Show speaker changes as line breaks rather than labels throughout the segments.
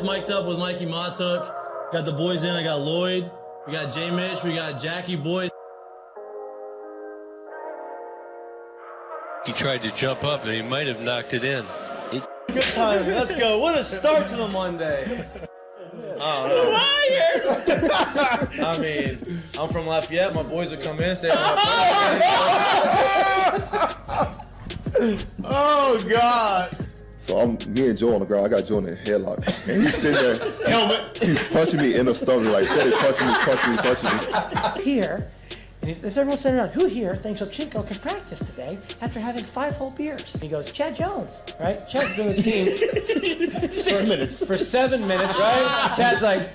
just mic'd up with Mikie Mahtook. Got the boys in. I got Lloyd. We got J. Mitch. We got Jackie Boy.
He tried to jump up and he might have knocked it in.
Good time. Let's go. What a start to the Monday. I mean, I'm from Lafayette. My boys would come in, say,
oh, God. So me and Joe on the ground. I got Joe in the headlock. And he's sitting there. Helmet. He's punching me in the stomach, like, steady punching me.
Here, and as everyone's sitting around, who here thinks Ochinko can practice today after having 5 full beers? And he goes, Chad Jones, right? Chad's been with the team 6 minutes. For 7 minutes, right? Chad's like,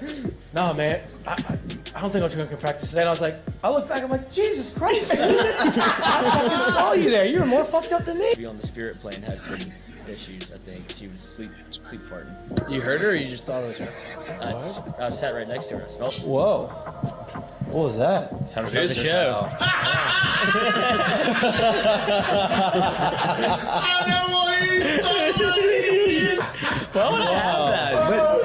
no, man, I don't think Ochinko can practice today. And I was like, I look back, I'm like, Jesus Christ, man. I fucking saw you there. You were more fucked up than me.
Be on the spirit plane had some issues, I think. She was sleep farting.
You heard her or you just thought it was her?
I sat right next to her. So,
Whoa. What was that?
time to start the show. Why would I have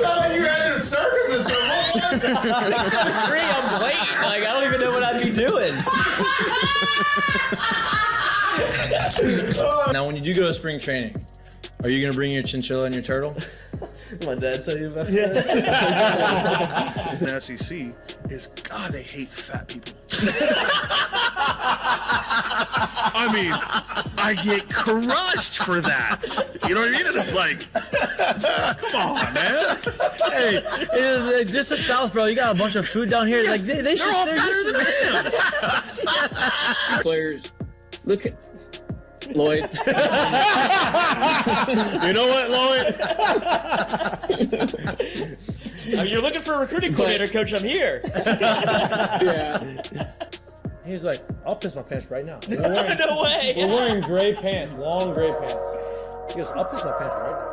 that?
You had a circus or something.
603, I'm late. Like, I don't even know what I'd be doing.
Now, when you do go to spring training, are you going to bring your chinchilla and your turtle? My dad tell you about it?
The SEC is, God, they hate fat people. I mean, I get crushed for that. You know what I mean? And it's like, come on, man.
Hey, just the South, bro. You got a bunch of food down here. Like they're all fatter than I am.
Players, look at Lloyd.
You know what, Lloyd?
You're looking for a recruiting coordinator, coach. I'm here.
Yeah. He's like, I'll piss my pants right now.
No way.
We're wearing gray pants, long gray pants. He goes, I'll piss my pants right now.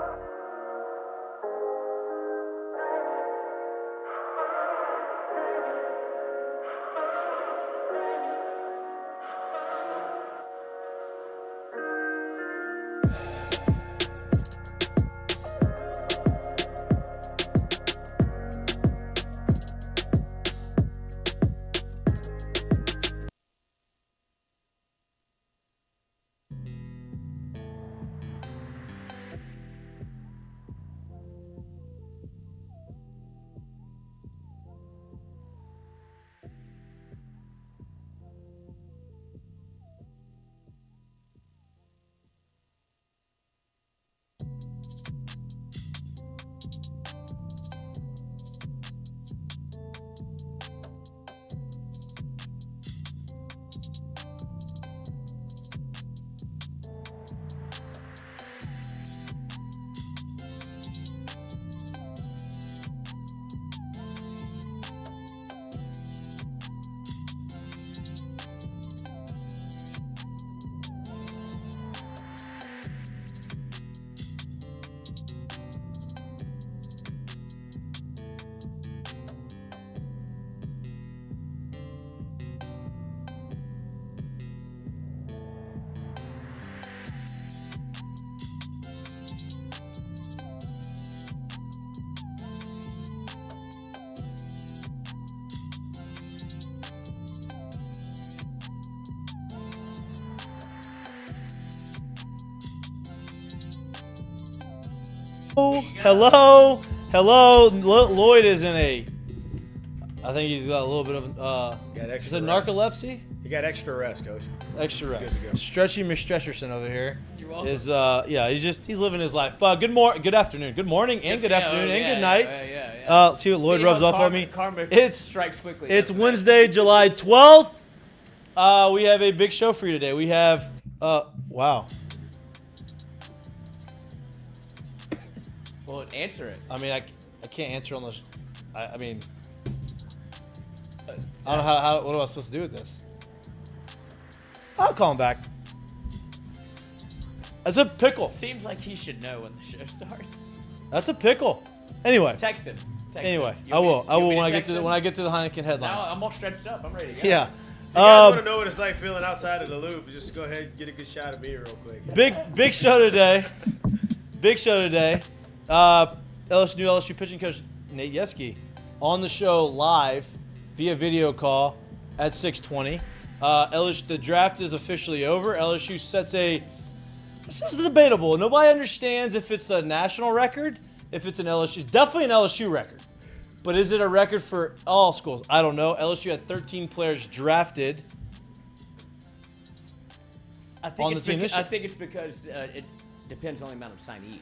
Hello. Lloyd is in I think he's got a little bit of is it narcolepsy?
You got extra rest, coach.
Extra
Good
rest.
to go.
Stretchy McStretcherson over here.
You're welcome.
Is he's living his life. But good afternoon, good morning, and good afternoon, and good night. Let's see what Lloyd rubs off on me. It's
strikes quickly.
It's Wednesday, July 12th. We have a big show for you today. We have wow.
Well, answer it.
I mean, I can't answer on those. I mean, I don't know how. What am I supposed to do with this? I'll call him back. That's a pickle.
Seems like he should know when the show starts.
That's a pickle. Anyway.
Text him.
Anyway, I will when I get to the Heineken headlines.
Now I'm all stretched up. I'm ready to go.
Yeah.
You guys want to know what it's like feeling outside of the loop? Just go ahead and get a good shot of me real quick.
Big show today. Big show today. new LSU pitching coach Nate Yeski on the show live via video call at 6:20. LSU, the draft is officially over. LSU sets a. This is debatable. Nobody understands if it's a national record, if it's an LSU. It's definitely an LSU record. But is it a record for all schools? I don't know. LSU had 13 players drafted on the team this year.
I think it's because it depends on the amount of signees,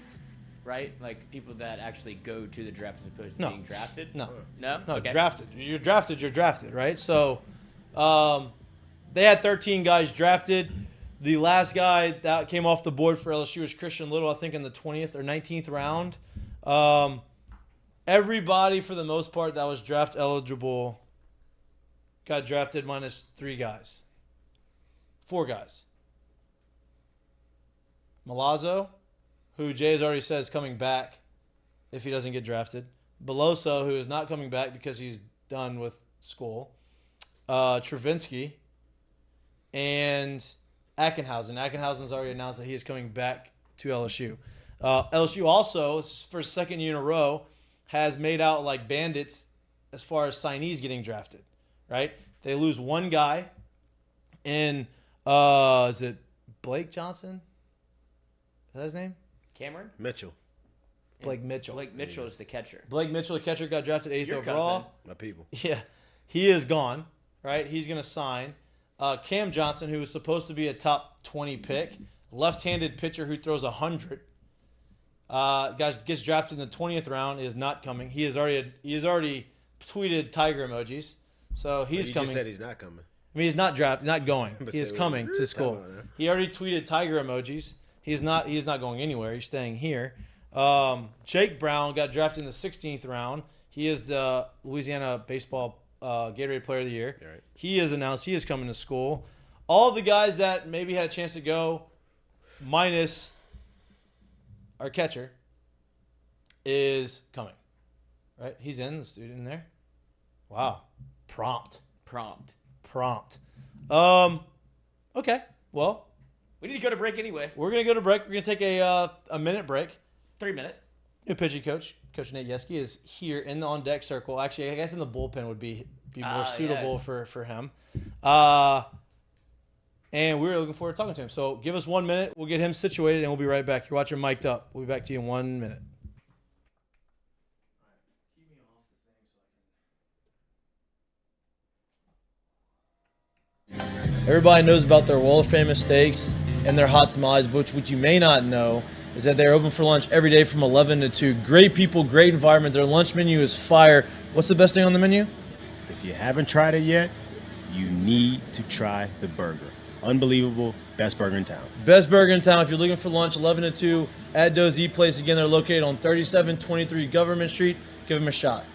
right? Like people that actually go to the draft as opposed to being drafted.
No,
Okay.
drafted. You're drafted, right? So they had 13 guys drafted. The last guy that came off the board for LSU was Christian Little, I think in the 20th or 19th round. Everybody, for the most part, that was draft eligible got drafted minus 4 guys. Milazzo, who Jay has already said is coming back if he doesn't get drafted. Beloso, who is not coming back because he's done with school. Travinsky. And Ackenhausen. Ackenhausen's already announced that he is coming back to LSU. LSU also, for a second year in a row, has made out like bandits as far as signees getting drafted, right? They lose one guy in, is it Blake Johnson? Is that his name?
Cameron?
Mitchell.
Blake Mitchell.
Blake Mitchell is the catcher.
Blake Mitchell, the catcher, got drafted 8th
Your
overall.
cousin.
My people.
Yeah. He is gone, right? He's going to sign. Cam Johnson, who was supposed to be a top 20 pick, left-handed pitcher who throws 100. Guys gets drafted in the 20th round, is not coming. He has already tweeted tiger emojis, so he's coming.
You just said he's not coming.
I mean, he's not drafted, not going. He is coming to school. He already tweeted tiger emojis. He's not going anywhere. He's staying here. Jake Brown got drafted in the 16th round. He is the Louisiana baseball Gatorade Player of the Year.
Right.
He is announced he is coming to school. All the guys that maybe had a chance to go, minus our catcher, is coming. Right? He's in the student in there. Wow. Prompt. Okay. Well,
we need to go to break anyway.
We're going to go to break. We're going to take a minute break.
3 minute.
New pitching coach, Coach Nate Yeski, is here in the on-deck circle. Actually, I guess in the bullpen would be more suitable for him. And we're looking forward to talking to him. So give us 1 minute. We'll get him situated, and we'll be right back. You're watching Mik'd Up. We'll be back to you in 1 minute. Everybody knows about their Wall of Fame steaks and their hot tamales, but what you may not know is that they're open for lunch every day from 11 to 2. Great people, great environment. Their lunch menu is fire. What's the best thing on the menu?
If you haven't tried it yet, you need to try the burger. Unbelievable. Best burger in town.
Best burger in town. If you're looking for lunch, 11 to 2 at Doe's Eat Place. Again, they're located on 3723 Government Street. Give them a shot.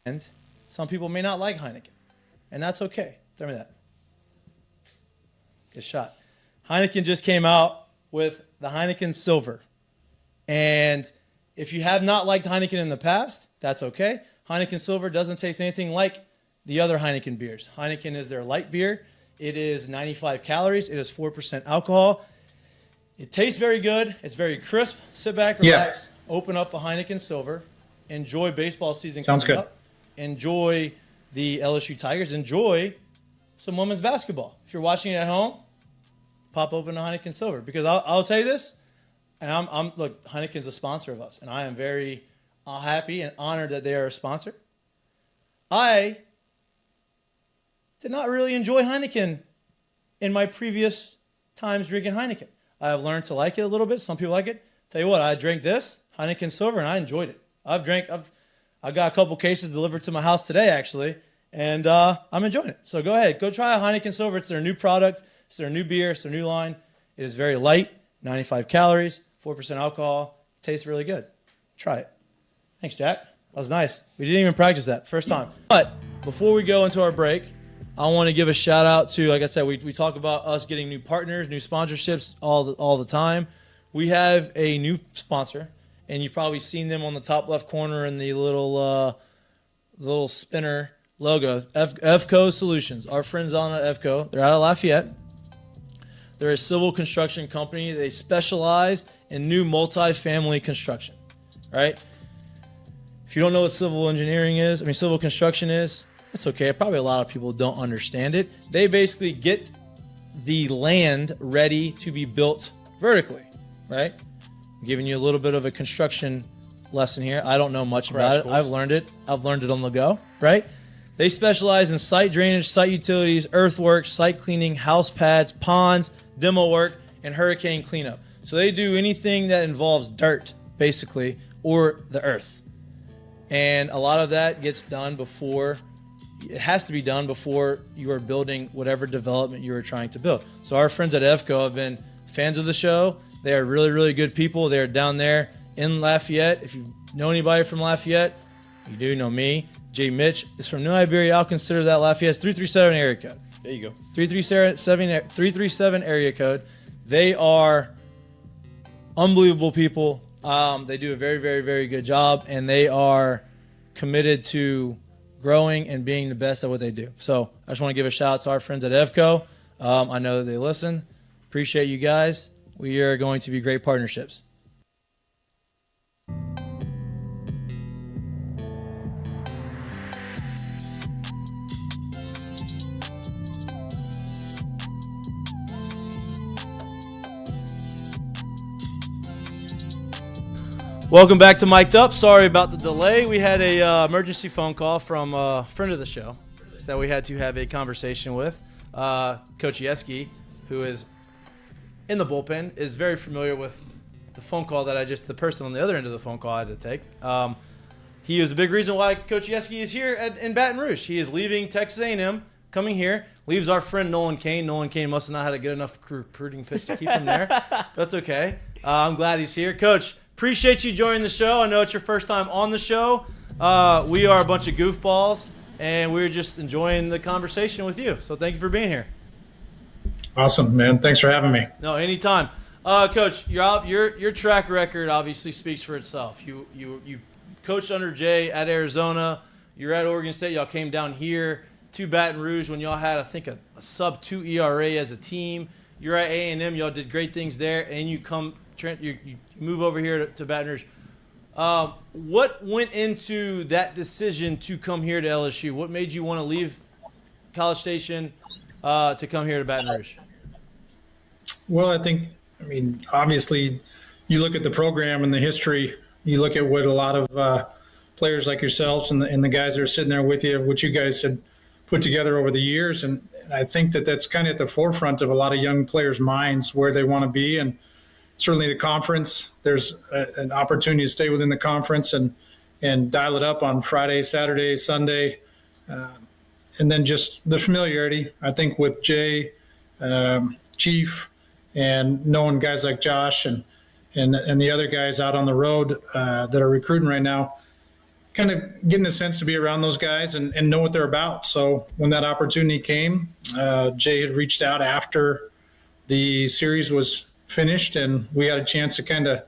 And some people may not like Heineken, and that's okay. Tell me that. Good shot. Heineken just came out with the Heineken Silver. And if you have not liked Heineken in the past, that's okay. Heineken Silver doesn't taste anything like the other Heineken beers. Heineken is their light beer. It is 95 calories. It is 4% alcohol. It tastes very good. It's very crisp. Sit back, relax, open up a Heineken Silver. Enjoy baseball season
Sounds
coming
good.
up. Enjoy the LSU Tigers. Enjoy some women's basketball. If you're watching it at home, pop open a Heineken Silver. Because I'll tell you this, and look, Heineken's a sponsor of us, and I am very happy and honored that they are a sponsor. I did not really enjoy Heineken in my previous times drinking Heineken. I have learned to like it a little bit. Some people like it. Tell you what, I drank this Heineken Silver and I enjoyed it. I got a couple cases delivered to my house today actually, and I'm enjoying it. So go ahead, go try a Heineken Silver. It's their new product. It's their new beer. It's their new line. It is very light, 95 calories, 4% alcohol. Tastes really good. Try it. Thanks, Jack. That was nice. We didn't even practice that first time. But before we go into our break, I want to give a shout out to, like I said, we talk about us getting new partners, new sponsorships all the time. We have a new sponsor, and you've probably seen them on the top left corner in the little spinner logo, EFCO Solutions. Our friends on at EFCO, they're out of Lafayette. They're a civil construction company. They specialize in new multifamily construction, right? If you don't know what civil construction is, it's okay. Probably a lot of people don't understand it. They basically get the land ready to be built vertically, right? I'm giving you a little bit of a construction lesson here. I don't know much about it. I've learned it on the go, right? They specialize in site drainage, site utilities, earthworks, site cleaning, house pads, ponds, demo work, and hurricane cleanup. So they do anything that involves dirt, basically, or the earth. And a lot of that gets done before, it has to be done before you are building whatever development you are trying to build. So our friends at EFCO have been fans of the show. They are really, really good people. They're down there in Lafayette. If you know anybody from Lafayette, you do know me. Mitch is from New Iberia. I'll consider that Lafayette's 337 area code. There you go. 337 area code. They are unbelievable people. They do a very, very, very good job, and they are committed to growing and being the best at what they do. So I just want to give a shout out to our friends at EFCO. I know that they listen. Appreciate you guys. We are going to be great partnerships. Welcome back to Mik'd Up. Sorry about the delay. We had a emergency phone call from a friend of the show that we had to have a conversation with. Coach Yeskie, who is in the bullpen, is very familiar with the phone call that the person on the other end of the phone call I had to take. He is a big reason why Coach Yeskie is here in Baton Rouge. He is leaving Texas A&M, coming here, leaves our friend Nolan Kane. Nolan Kane must have not had a good enough recruiting pitch to keep him there. That's okay. I'm glad he's here. Coach, appreciate you joining the show. I know it's your first time on the show. We are a bunch of goofballs, and we're just enjoying the conversation with you. So thank you for being here.
Awesome, man. Thanks for having me.
No, anytime. Coach, your track record obviously speaks for itself. You coached under Jay at Arizona. You're at Oregon State. Y'all came down here to Baton Rouge when y'all had, I think, a sub-2 ERA as a team. You're at A&M. Y'all did great things there, and you move over here to Baton Rouge. What went into that decision to come here to LSU? What made you want to leave College Station to come here to Baton Rouge?
Well, obviously, you look at the program and the history. You look at what a lot of players like yourselves and the guys that are sitting there with you, what you guys had put together over the years. And I think that's kind of at the forefront of a lot of young players' minds where they want to be. And certainly the conference, there's an opportunity to stay within the conference and dial it up on Friday, Saturday, Sunday. And then just the familiarity, I think, with Jay, Chief, and knowing guys like Josh and the other guys out on the road that are recruiting right now, kind of getting a sense to be around those guys and know what they're about. So when that opportunity came, Jay had reached out after the series was finished, and we had a chance to kind of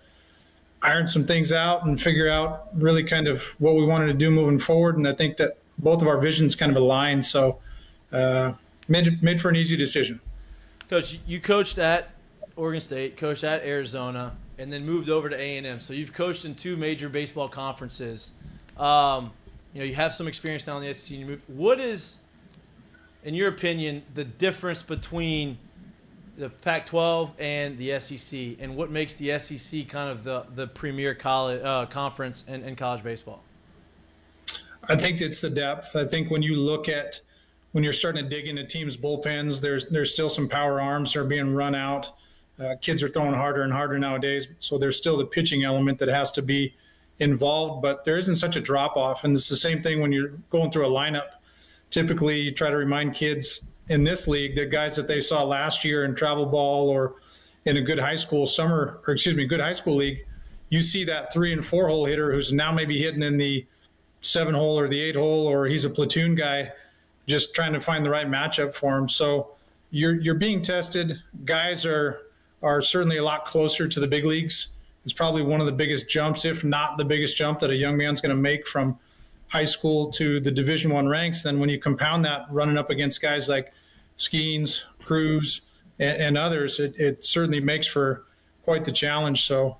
iron some things out and figure out really kind of what we wanted to do moving forward. And I think that both of our visions kind of aligned. So made for an easy decision.
Coach, you coached at Oregon State, coached at Arizona, and then moved over to A&M. So you've coached in two major baseball conferences. You have some experience now in the SEC. What is, in your opinion, the difference between the Pac-12 and the SEC, and what makes the SEC kind of the premier college conference in college baseball?
I think it's the depth. I think when you're starting to dig into teams' bullpens, there's still some power arms that are being run out. Kids are throwing harder and harder nowadays, so there's still the pitching element that has to be involved, but there isn't such a drop-off. And it's the same thing when you're going through a lineup. Typically, you try to remind kids in this league, the guys that they saw last year in travel ball or in a good high school good high school league, you see that 3 and 4 hole hitter who's now maybe hitting in the 7 hole or the 8 hole, or he's a platoon guy, just trying to find the right matchup for him. So you're being tested. Guys are certainly a lot closer to the big leagues. It's probably one of the biggest jumps, if not the biggest jump, that a young man's going to make from high school to the Division I ranks. Then when you compound that running up against guys like Skeens, Cruz, and others, it certainly makes for quite the challenge. So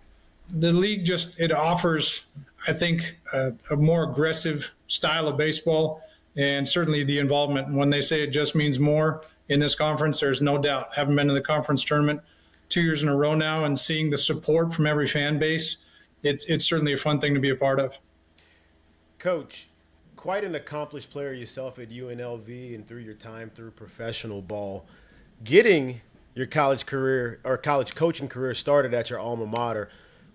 the league it offers, I think, a more aggressive style of baseball, and certainly the involvement. And when they say it just means more in this conference, there's no doubt. Haven't been to the conference tournament 2 years in a row now, and seeing the support from every fan base, it's certainly a fun thing to be a part of.
Coach, quite an accomplished player yourself at UNLV and through your time through professional ball. Getting your college career or college coaching career started at your alma mater,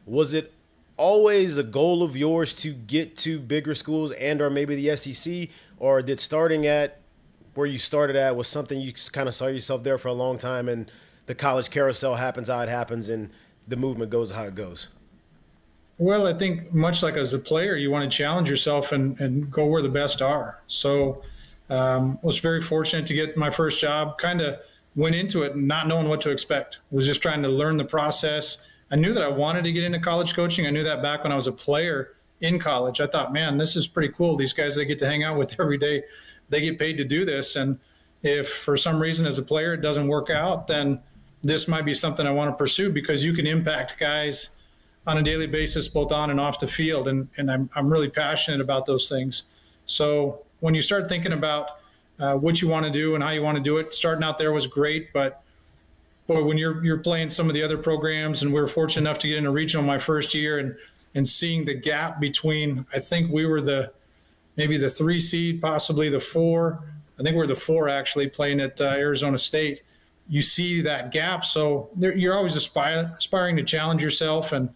was it always a goal of yours to get to bigger schools and or maybe the SEC, or did starting at where you started at was something you kind of saw yourself there for a long time and the college carousel happens how it happens and the movement goes how it goes?
Well, I think much like as a player, you want to challenge yourself and go where the best are. So was very fortunate to get my first job, kind of went into it not knowing what to expect. Was just trying to learn the process. I knew that I wanted to get into college coaching. I knew that back when I was a player in college. I thought, man, this is pretty cool. These guys I get to hang out with every day, they get paid to do this. And if for some reason as a player it doesn't work out, then this might be something I want to pursue, because you can impact guys on a daily basis, both on and off the field. And I'm really passionate about those things. So when you start thinking about what you want to do and how you want to do it, starting out there was great. But boy, when you're playing some of the other programs, and we were fortunate enough to get into regional my first year, and seeing the gap between, I think we were maybe the 3 seed, possibly the 4. I think we're the 4 actually playing at Arizona State. You see that gap. So you're always aspiring to challenge yourself and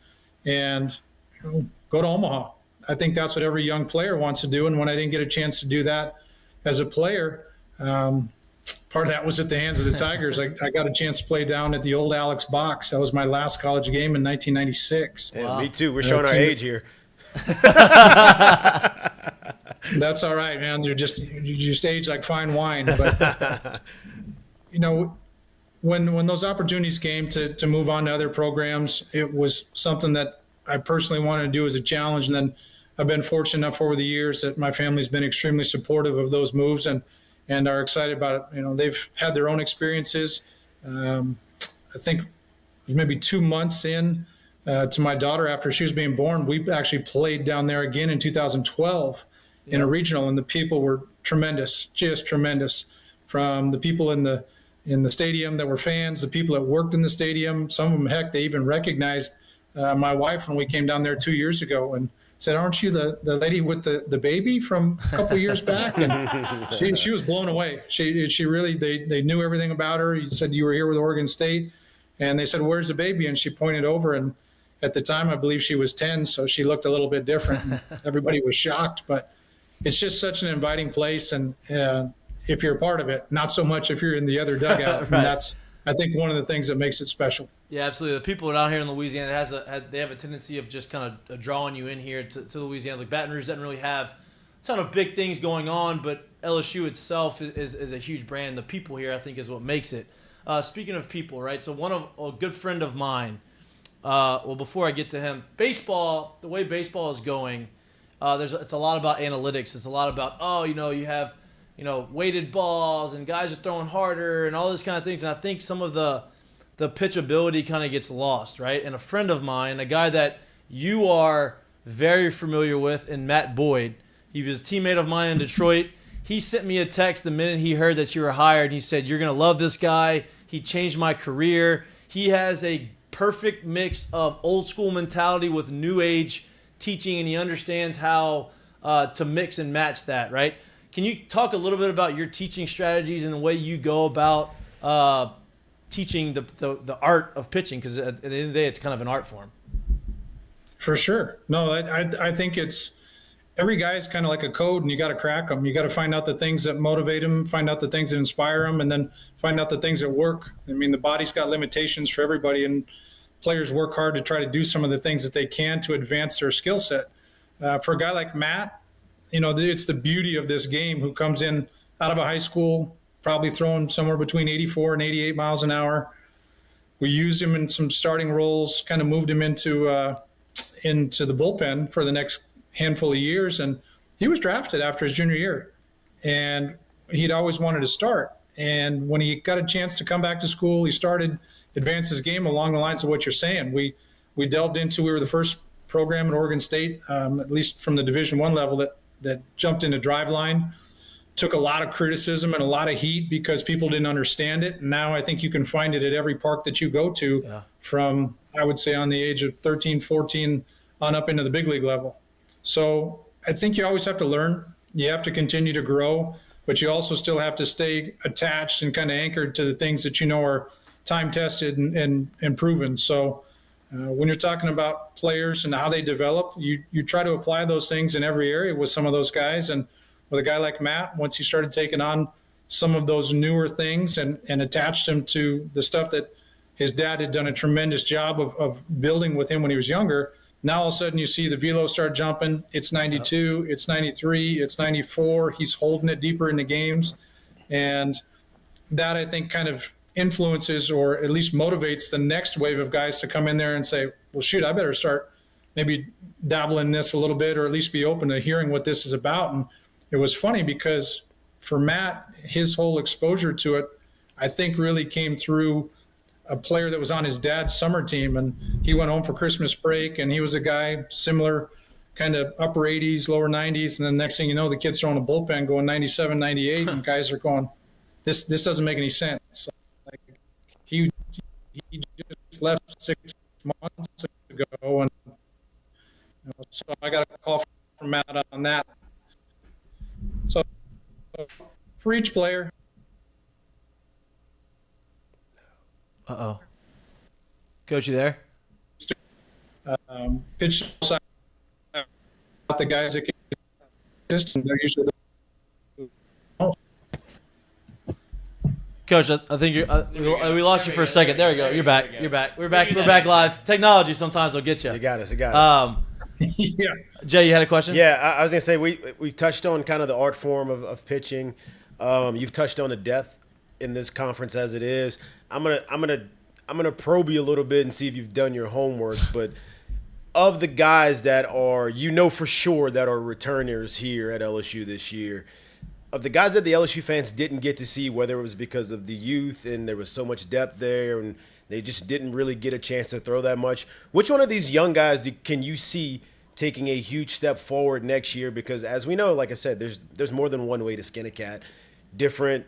go to Omaha. I think that's what every young player wants to do. And when I didn't get a chance to do that as a player, part of that was at the hands of the Tigers. I got a chance to play down at the old Alex Box. That was my last college game in 1996.
Yeah, wow. Me too. We're showing our age here.
That's all right, man. You just age like fine wine. But when those opportunities came to move on to other programs, it was something that I personally wanted to do as a challenge. And then I've been fortunate enough over the years that my family's been extremely supportive of those moves and are excited about it. They've had their own experiences. I think it was maybe 2 months in to my daughter after she was being born. We actually played down there again in 2012 in a regional, and the people were tremendous, just tremendous. From the people in the stadium that were fans, the people that worked in the stadium. Some of them, heck, they even recognized my wife when we came down there 2 years ago and said, "Aren't you the lady with the baby from a couple of years back?" And she was blown away. She really, they knew everything about her. He said, "You were here with Oregon State." And they said, "Where's the baby?" And she pointed over, and at the time, I believe she was 10, so she looked a little bit different. Everybody was shocked, but it's just such an inviting place. And if you're a part of it, not so much if you're in the other dugout. Right. And that's, I think, one of the things that makes it special.
Yeah, absolutely. The people down here in Louisiana, they have a tendency of just kind of drawing you in here to Louisiana. Like Baton Rouge doesn't really have a ton of big things going on, but LSU itself is a huge brand. The people here, I think, is what makes it. Speaking of people, right? So a good friend of mine, before I get to him, baseball, the way baseball is going, it's a lot about analytics. It's a lot about, you have, weighted balls and guys are throwing harder and all these kind of things. And I think some of the pitchability kind of gets lost, right? And a friend of mine, a guy that you are very familiar with, and Matt Boyd, he was a teammate of mine in Detroit. He sent me a text the minute he heard that you were hired. He said, "You're going to love this guy. He changed my career." He has a perfect mix of old school mentality with new age teaching, and he understands how to mix and match that, right? Can you talk a little bit about your teaching strategies and the way you go about teaching the art of pitching, because at the end of the day, it's kind of an art form.
For sure. No, I think it's every guy is kind of like a code, and you got to crack them. You got to find out the things that motivate them, find out the things that inspire them, and then find out the things that work. I mean, the body's got limitations for everybody, and players work hard to try to do some of the things that they can to advance their skill set. For a guy like Matt, it's the beauty of this game, who comes in out of a high school, probably throwing somewhere between 84 and 88 miles an hour. We used him in some starting roles, kind of moved him into the bullpen for the next handful of years, and he was drafted after his junior year, and he'd always wanted to start. And when he got a chance to come back to school, he started advance his game along the lines of what you're saying. We delved into, we were the first program at Oregon State, at least from the Division I level, that jumped into driveline. Took a lot of criticism and a lot of heat because people didn't understand it. And now I think you can find it at every park that you go to, from, I would say, on the age of 13, 14 on up into the big league level. So I think you always have to learn. You have to continue to grow, but you also still have to stay attached and kind of anchored to the things that are time tested and proven. So when you're talking about players and how they develop, you try to apply those things in every area with some of those guys. And with a guy like Matt, once he started taking on some of those newer things and attached him to the stuff that his dad had done a tremendous job of building with him when he was younger, now all of a sudden you see the velo start jumping. It's 92, it's 93, it's 94. He's holding it deeper in the games. And that, I think, kind of influences, or at least motivates, the next wave of guys to come in there and say, well, shoot, I better start maybe dabbling in this a little bit, or at least be open to hearing what this is about. And it was funny because for Matt, his whole exposure to it, I think, really came through a player that was on his dad's summer team. And he went home for Christmas break, and he was a guy similar, kind of upper 80s, lower 90s. And then next thing you know, the kid's throwing a bullpen going 97, 98, and guys are going, this doesn't make any sense. So, like, he just left 6 months ago, and so I got a call from Matt on that. So for each player.
Coach, you there?
Pitch side, the guys that can assist, and they're usually
Coach, I think we lost you for a second. There you go. You're back. You're back. We're back live. Technology sometimes will get you.
You got us.
yeah.
Jay, you had a question?
Yeah, I was gonna say we've touched on kind of the art form of pitching. You've touched on the depth in this conference as it is. I'm gonna probe you a little bit and see if you've done your homework. But of the guys that are, for sure, that are returners here at LSU this year, of the guys that the LSU fans didn't get to see, whether it was because of the youth and there was so much depth there and they just didn't really get a chance to throw that much, which one of these young guys can you see taking a huge step forward next year? Because as we know, like I said, there's more than one way to skin a cat. Different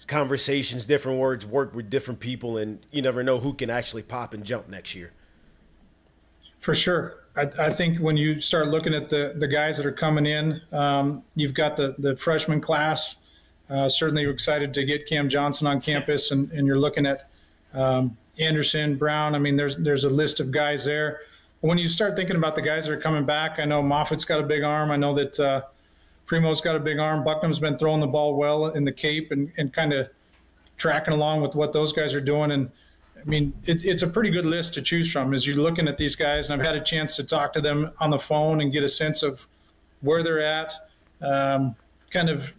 conversations, different words, work with different people, and you never know who can actually pop and jump next year.
For sure. I think when you start looking at the guys that are coming in, you've got the freshman class. Certainly you're excited to get Cam Johnson on campus, and you're looking at Anderson, Brown. I mean, there's a list of guys there. When you start thinking about the guys that are coming back, I know Moffitt's got a big arm. I know that Primo's got a big arm. Bucknam's been throwing the ball well in the Cape and kind of tracking along with what those guys are doing. And I mean, it's a pretty good list to choose from as you're looking at these guys. And I've had a chance to talk to them on the phone and get a sense of where they're at, kind of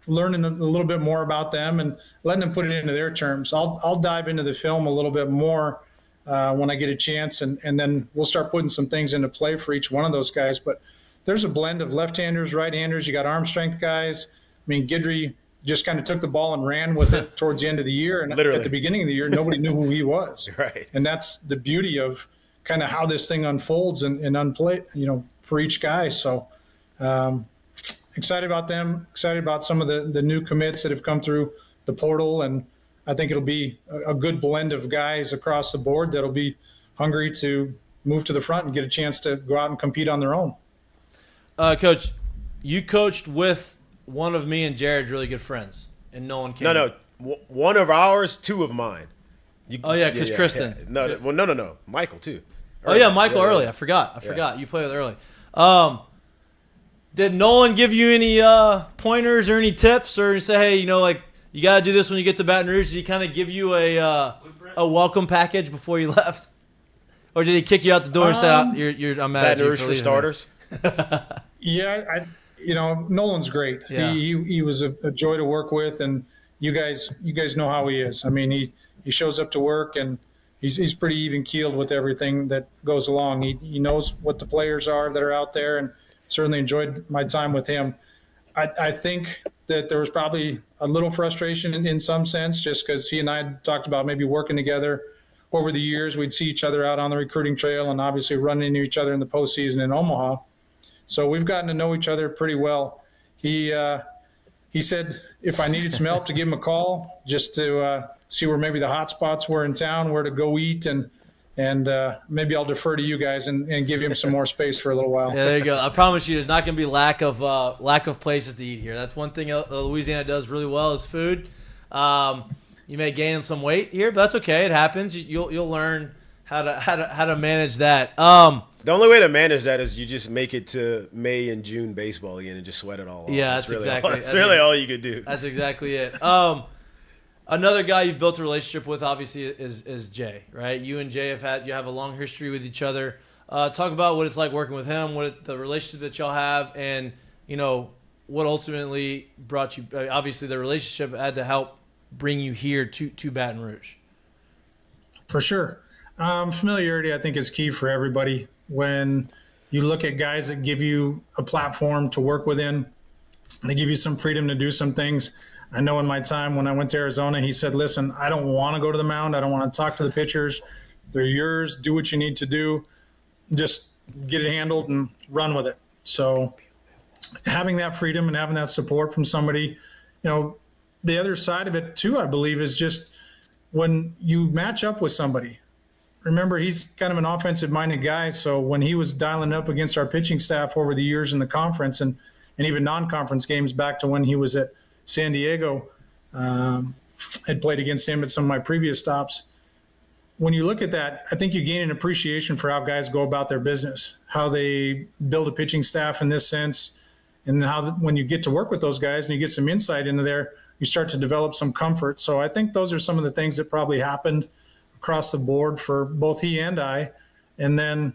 learning a little bit more about them and letting them put it into their terms. I'll dive into the film a little bit more when I get a chance, and then we'll start putting some things into play for each one of those guys. But there's a blend of left-handers, right-handers. You got arm strength guys. I mean, Guidry just kind of took the ball and ran with it towards the end of the year. And
Literally.
At the beginning of the year, nobody knew who he was.
Right.
And that's the beauty of kind of how this thing unfolds and unplay, for each guy. So excited about them, excited about some of the new commits that have come through the portal. And I think it'll be a good blend of guys across the board that'll be hungry to move to the front and get a chance to go out and compete on their own.
Coach, you coached with one of me and Jared's really good friends, and no one came.
No, one of ours, two of mine.
Because Kristen.
Yeah. No. Michael too.
Michael Early. I forgot. You play with Early. Did Nolan give you any pointers or any tips, or say, hey, you got to do this when you get to Baton Rouge? Did he kind of give you a welcome package before you left, or did he kick you out the door and say, "I'm mad at you
Baton Rouge for starters"?
Yeah, Nolan's great.
Yeah.
He was a joy to work with, and you guys know how he is. I mean, he shows up to work, and he's pretty even keeled with everything that goes along. He knows what the players are that are out there, and certainly enjoyed my time with him. I think that there was probably a little frustration in some sense, just because he and I talked about maybe working together over the years. We'd see each other out on the recruiting trail and obviously run into each other in the postseason in Omaha. So we've gotten to know each other pretty well. He said if I needed some help to give him a call, just to see where maybe the hot spots were in town, where to go eat, and maybe I'll defer to you guys and give him some more space for a little while.
Yeah, there you go. I promise you, there's not going to be lack of places to eat here. That's one thing Louisiana does really well is food. You may gain some weight here, but that's okay. It happens. You'll learn how to manage that.
The only way to manage that is you just make it to May and June baseball again and just sweat it all off.
Yeah, that's
really all you could do.
That's exactly it. Another guy you've built a relationship with, obviously, is Jay, right? You and Jay have a long history with each other. Talk about what it's like working with him, the relationship that y'all have, and what ultimately brought you. Obviously, the relationship had to help bring you here to Baton Rouge.
For sure, familiarity I think is key for everybody. When you look at guys that give you a platform to work within, they give you some freedom to do some things. I know in my time when I went to Arizona, he said, listen, I don't want to go to the mound. I don't want to talk to the pitchers. They're yours. Do what you need to do. Just get it handled and run with it. So having that freedom and having that support from somebody, the other side of it too, I believe, is just when you match up with somebody. Remember, he's kind of an offensive-minded guy. So when he was dialing up against our pitching staff over the years in the conference and even non-conference games back to when he was at San Diego, had played against him at some of my previous stops. When you look at that, I think you gain an appreciation for how guys go about their business, how they build a pitching staff in this sense, and how when you get to work with those guys and you get some insight into there, you start to develop some comfort. So I think those are some of the things that probably happened across the board for both he and I. And then,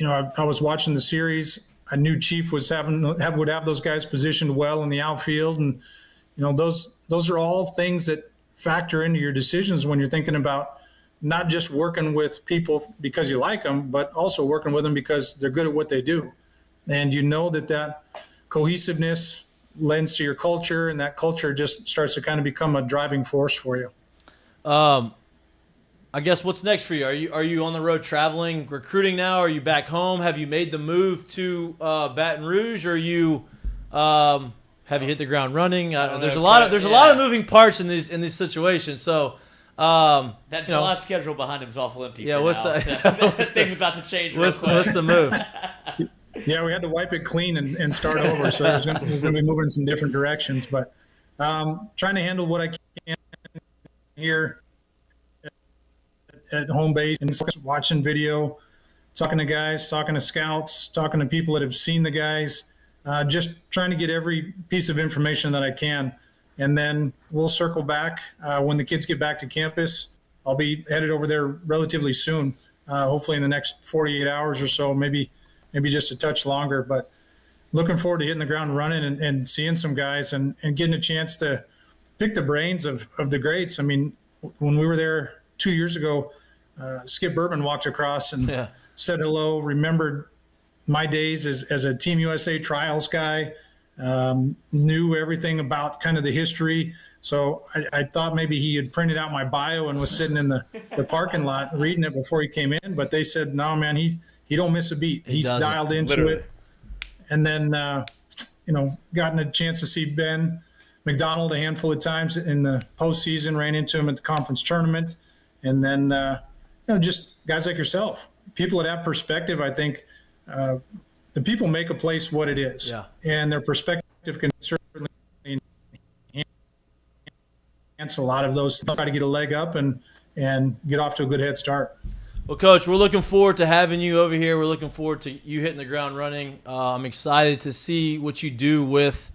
I was watching the series. I knew Chief would have those guys positioned well in the outfield, and those are all things that factor into your decisions when you're thinking about not just working with people because you like them, but also working with them because they're good at what they do. And that cohesiveness lends to your culture, and that culture just starts to kind of become a driving force for you.
I guess what's next for you? Are you on the road traveling, recruiting now? Are you back home? Have you made the move to Baton Rouge? Or have you hit the ground running? There's a lot of moving parts in these situations. So
that July schedule behind him is awful empty.
Yeah,
Things about to change.
What's the move?
Yeah, we had to wipe it clean and start over. So we're going to be moving in some different directions, but trying to handle what I can here at home base and watching video, talking to guys, talking to scouts, talking to people that have seen the guys, just trying to get every piece of information that I can. And then we'll circle back when the kids get back to campus. I'll be headed over there relatively soon, hopefully in the next 48 hours or so, maybe just a touch longer. But looking forward to hitting the ground running and seeing some guys and getting a chance to pick the brains of the greats. I mean, when we were there 2 years ago, Skip Bertman walked across and said hello, remembered my days as a Team USA trials guy, knew everything about kind of the history. So I thought maybe he had printed out my bio and was sitting in the parking lot reading it before he came in. But they said, no, man, he don't miss a beat. He's dialed into it. And then, gotten a chance to see Ben McDonald a handful of times in the postseason, ran into him at the conference tournament. And then, just guys like yourself, people that have perspective. I think the people make a place what it is, and their perspective can certainly enhance a lot of those. Try to get a leg up and and get off to a good head start.
Well, Coach, we're looking forward to having you over here. We're looking forward to you hitting the ground running. I'm excited to see what you do with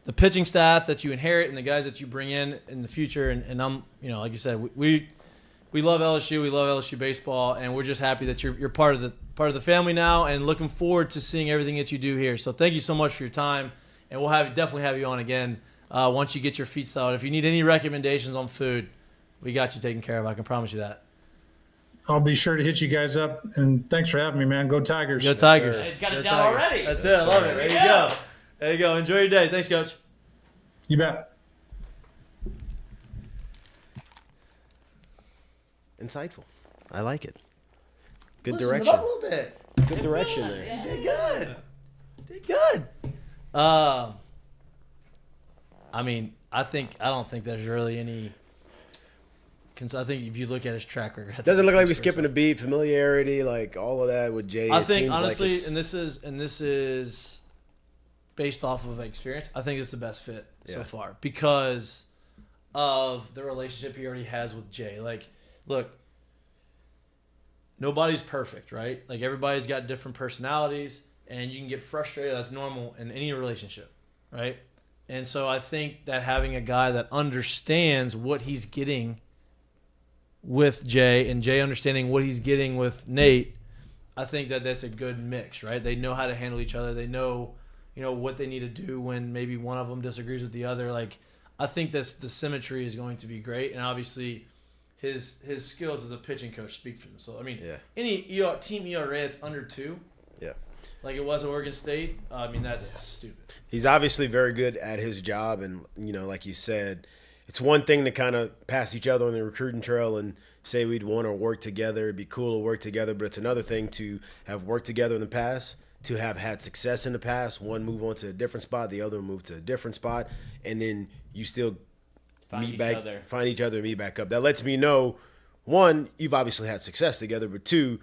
the pitching staff that you inherit and the guys that you bring in the future. And I'm, like you said, we love LSU. We love LSU baseball, and we're just happy that you're part of the family now, and looking forward to seeing everything that you do here. So thank you so much for your time, and we'll definitely have you on again once you get your feet settled. If you need any recommendations on food, we got you taken care of. I can promise you that.
I'll be sure to hit you guys up, and thanks for having me, man. Go Tigers.
Go Tigers.
It's got it
Go
down
Tigers.
already.
That's it. I love it. There you go. There you go. Enjoy your day. Thanks, Coach.
You bet.
Insightful. I like it. Good
Listen
direction.
it up a little bit.
Good direction there.
You did good. You did good. I mean, I don't think there's really any. I think if you look at his track record,
Doesn't look like we're skipping a beat. Familiarity, like all of that with Jay.
I
it
think
seems
honestly,
like
and this is based off of experience. I think it's the best fit so far because of the relationship he already has with Jay. Like, look, nobody's perfect, right? Like, everybody's got different personalities, and you can get frustrated. That's normal in any relationship, right? And so I think that having a guy that understands what he's getting with Jay and Jay understanding what he's getting with Nate, I think that that's a good mix, right? They know how to handle each other. They know, what they need to do when maybe one of them disagrees with the other. Like, I think the symmetry is going to be great, and obviously his skills as a pitching coach speak for themselves. I mean, any team ERA that's under 2, like it was at Oregon State, I mean, that's stupid.
He's obviously very good at his job, and like you said, it's one thing to kind of pass each other on the recruiting trail and say we'd want to work together. It'd be cool to work together, but it's another thing to have worked together in the past, to have had success in the past. One move on to a different spot, the other move to a different spot, and then you still find each other and meet back up. That lets me know, one, you've obviously had success together, but two,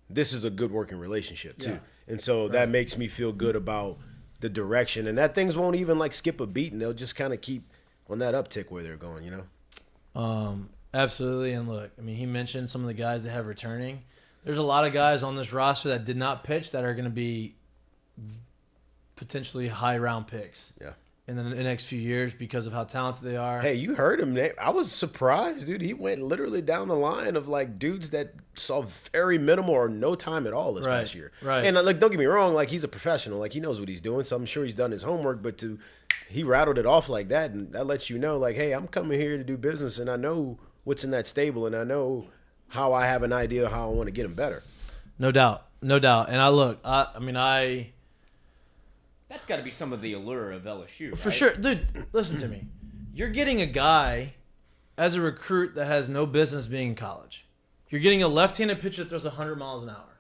this is a good working relationship too. And so that makes me feel good about the direction, and that things won't even like skip a beat, and they'll just kind of keep on that uptick where they're going,
Absolutely. And look, I mean, he mentioned some of the guys that have returning. There's a lot of guys on this roster that did not pitch that are going to be potentially high round picks. In the next few years because of how talented they are.
Hey, you heard him, Nate. I was surprised, dude. He went literally down the line of like dudes that saw very minimal or no time at all this past year.
Right.
And like, don't get me wrong, like he's a professional, like he knows what he's doing, so I'm sure he's done his homework. But he rattled it off like that, and that lets you know, like, hey, I'm coming here to do business, and I know what's in that stable, and I know how I have an idea how I want to get him better.
No doubt. And I mean,
that's got to be some of the allure of LSU, right?
For sure. Dude, listen to me. You're getting a guy as a recruit that has no business being in college. You're getting a left-handed pitcher that throws 100 miles an hour.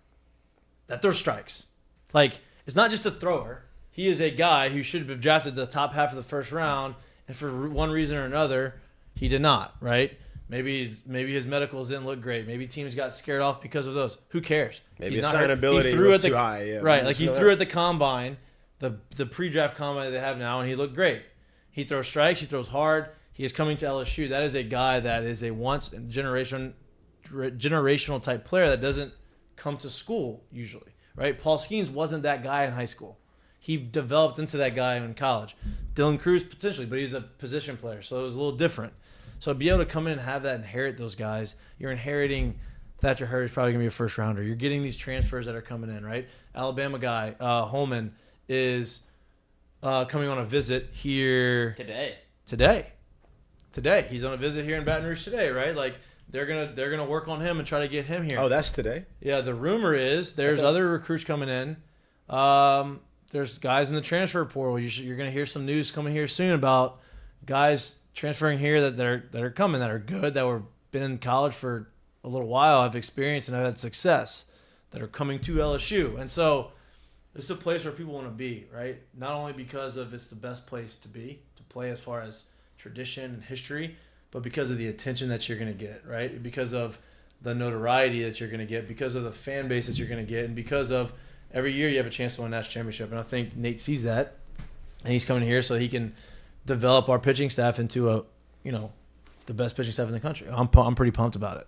That throws strikes. Like, it's not just a thrower. He is a guy who should have been drafted the top half of the first round, and for one reason or another, he did not, right? Maybe his medicals didn't look great. Maybe teams got scared off because of those. Who cares?
Maybe his signability was too high. Yeah,
right, like he threw at the combine, the pre-draft combine that they have now, and he looked great. He throws strikes. He throws hard. He is coming to LSU. That is a guy that is a once-in-generational type player that doesn't come to school usually, right? Paul Skeens wasn't that guy in high school. He developed into that guy in college. Dylan Cruz potentially, but he's a position player, so it was a little different. So to be able to come in and have that, inherit those guys, you're inheriting Thatcher Hurd is probably going to be a first rounder. You're getting these transfers that are coming in, right? Alabama guy, Holman, is coming on a visit here today. He's on a visit here in Baton Rouge today, right? Like they're gonna work on him and try to get him here.
Oh, that's today?
Yeah, the rumor is there's other recruits coming in. There's guys in the transfer portal. You're gonna hear some news coming here soon about guys transferring here that are coming, that are good, that were been in college for a little while, have experience and have had success, that are coming to LSU. And so this is a place where people want to be, right? Not only because of it's the best place to play as far as tradition and history, but because of the attention that you're going to get, right? Because of the notoriety that you're going to get, because of the fan base that you're going to get, and because of every year you have a chance to win a national championship. And I think Nate sees that, and he's coming here so he can develop our pitching staff into the best pitching staff in the country. I'm pretty pumped about it.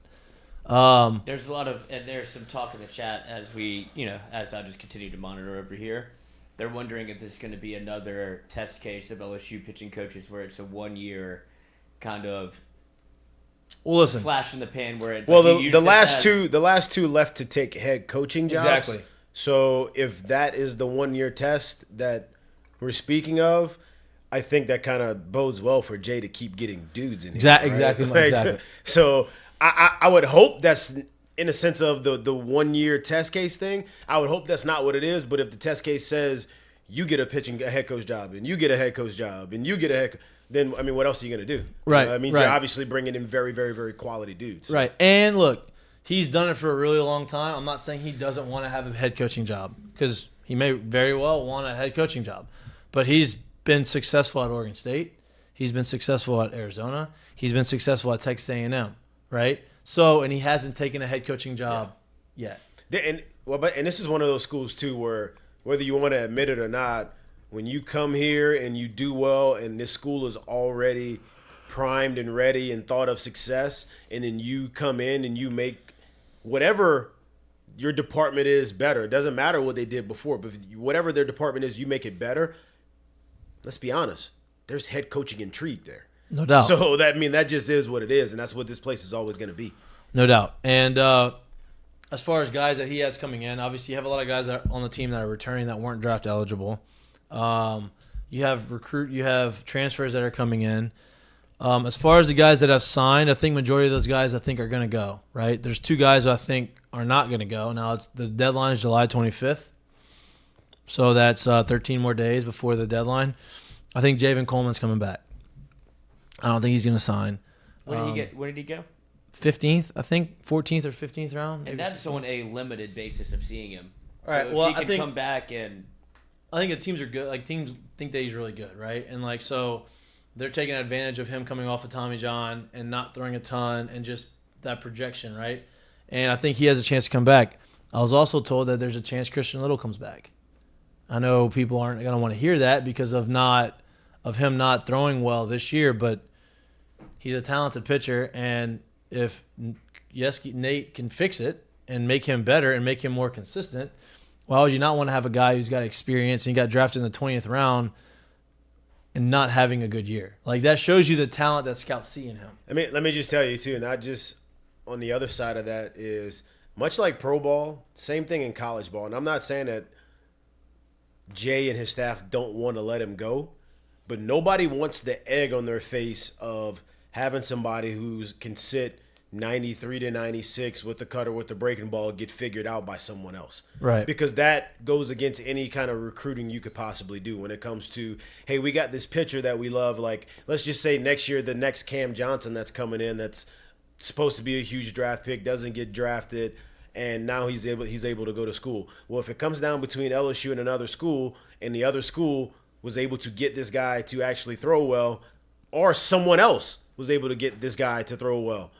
There's a lot of, and there's some talk in the chat as we, as I just continue to monitor over here. They're wondering if this is going to be another test case of LSU pitching coaches where it's a 1 year kind of flash in the pan where it's
the last two left to take head coaching jobs.
Exactly.
So if that is the 1 year test that we're speaking of, I think that kind of bodes well for Jay to keep getting dudes in here.
Exactly.
So I would hope that's in a sense of the 1 year test case thing. I would hope that's not what it is. But if the test case says you get a head coach job and you get a head coach job and you get a head, then I mean, what else are you going to do?
Right.
I mean, you're obviously bringing in very, very, very quality dudes.
Right. And look, he's done it for a really long time. I'm not saying he doesn't want to have a head coaching job because he may very well want a head coaching job. But he's been successful at Oregon State. He's been successful at Arizona. He's been successful at Texas A&M, right? So, and he hasn't taken a head coaching job yet.
And this is one of those schools too where whether you want to admit it or not, when you come here and you do well and this school is already primed and ready and thought of success, and then you come in and you make whatever your department is better. It doesn't matter what they did before, but whatever their department is, you make it better. Let's be honest. There's head coaching intrigue there.
No doubt.
So that just is what it is, and that's what this place is always going to be.
No doubt. And as far as guys that he has coming in, obviously you have a lot of guys that are on the team that are returning that weren't draft eligible. You have transfers that are coming in. As far as the guys that have signed, I think majority of those guys are going to go, right? There's 2 guys who I think are not going to go. Now, the deadline is July 25th. So that's 13 more days before the deadline. I think Javen Coleman's coming back. I don't think he's going to sign.
Where did he go?
15th, I think. 14th or 15th round.
And that's on a limited basis of seeing him.
All right,
so
well,
if he can come back and...
I think the teams are good. Like, teams think that he's really good, right? And, like, so they're taking advantage of him coming off of Tommy John and not throwing a ton and just that projection, right? And I think he has a chance to come back. I was also told that there's a chance Christian Little comes back. I know people aren't going to want to hear that because of him not throwing well this year, but he's a talented pitcher, and if Nate can fix it and make him better and make him more consistent, why would you not want to have a guy who's got experience and he got drafted in the 20th round and not having a good year? Like, that shows you the talent that scouts see in him.
I mean, let me just tell you too, not just on the other side of that is much like pro ball, same thing in college ball. And I'm not saying that Jay and his staff don't want to let him go, but nobody wants the egg on their face of having somebody who can sit 93 to 96 with the cutter with the breaking ball get figured out by someone else.
Right.
Because that goes against any kind of recruiting you could possibly do when it comes to, hey, we got this pitcher that we love. Like, let's just say next year, the next Cam Johnson that's coming in that's supposed to be a huge draft pick doesn't get drafted, and now he's able to go to school. Well, if it comes down between LSU and another school, and the other school was able to get this guy to actually throw well, or someone else was able to get this guy to throw well,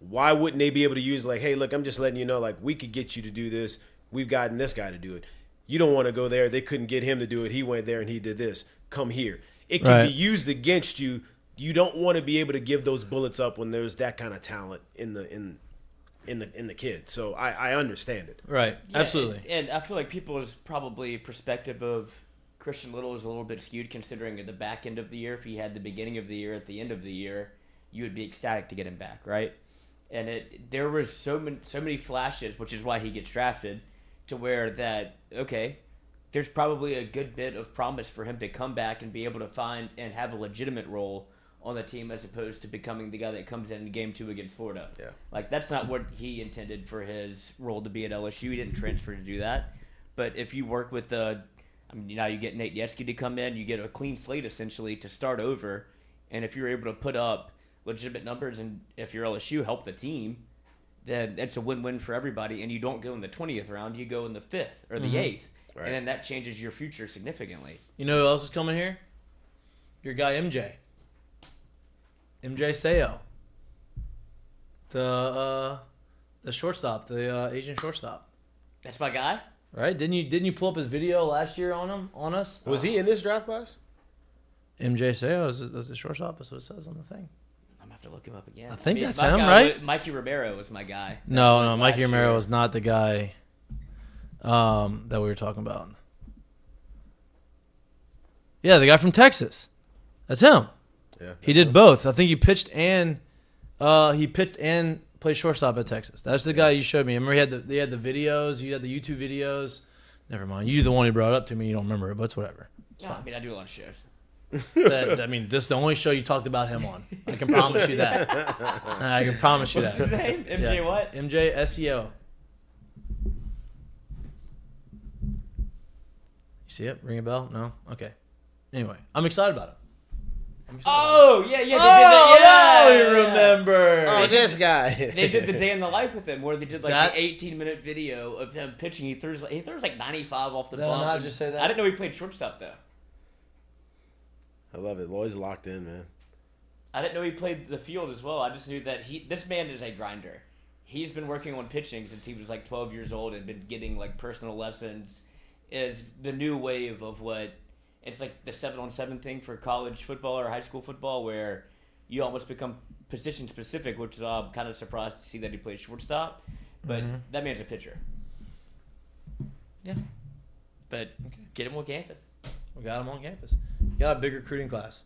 why wouldn't they be able to use, like, hey, look, I'm just letting you know, like, we could get you to do this. We've gotten this guy to do it. You don't want to go there. They couldn't get him to do it. He went there and he did this. Come here. It can be used against you. You don't want to be able to give those bullets up when there's that kind of talent in the kid. So I understand it.
Right.
Yeah,
Absolutely.
And I feel like people's probably perspective of Christian Little is a little bit skewed considering at the back end of the year. If he had the beginning of the year, at the end of the year, you would be ecstatic to get him back, right? And there was so many flashes, which is why he gets drafted, to where that, okay, there's probably a good bit of promise for him to come back and be able to find and have a legitimate role on the team as opposed to becoming the guy that comes in game 2 against Florida.
Yeah.
Like, that's not what he intended for his role to be at LSU. He didn't transfer to do that. But if you work with now you get Nate Yeski to come in, you get a clean slate essentially to start over, and if you're able to put up legitimate numbers, and if you're LSU, help the team, then it's a win-win for everybody. And you don't go in the 20th round, you go in the 5th or the 8th,
right.
And then that changes your future significantly.
You know who else is coming here? Your guy MJ Seo, the shortstop, the Asian shortstop.
That's my guy.
Right? Didn't you pull up his video last year on us?
Was he in this draft class?
MJ Seo is the shortstop. That's what it says on the thing.
I'm have to look him up again.
I think that's
my
him,
guy
right?
Mikey Romero was my guy.
No, Mikey
last
Romero
year.
was not the guy that we were talking about. Yeah, the guy from Texas. That's him.
Yeah,
He did both. I think he pitched and played shortstop at Texas. That's the guy you showed me. Remember they had the videos. You had the YouTube videos. Never mind. You're the one who brought it up to me. You don't remember it, but it's whatever. It's
No,
fine.
I mean, I do a lot of shows.
This is the only show you talked about him on. I can promise you that. I can promise you
What's
that.
his name? MJ
Yeah.
what?
MJ SEO. You see it? Ring a bell? No? Okay. Anyway, I'm excited about it.
Oh, yeah, they did
now
that.
you remember.
Oh, this guy.
They did the day in the life with him, where they did like
That-
the 18-minute video of him pitching. He throws like 95 off the
Did I
bump.
not
and-
just say that?
I didn't know he played shortstop though.
I love it. Lloyd's locked in, man.
I didn't know he played the field as well. I just knew that this man is a grinder. He's been working on pitching since he was like 12 years old and been getting like personal lessons. Is the new wave of what it's like the 7-on-7 thing for college football or high school football, where you almost become position specific, which I'm kind of surprised to see that he plays shortstop. But that man's a pitcher.
Yeah.
But get him on campus.
We got him on campus. Got a big recruiting class.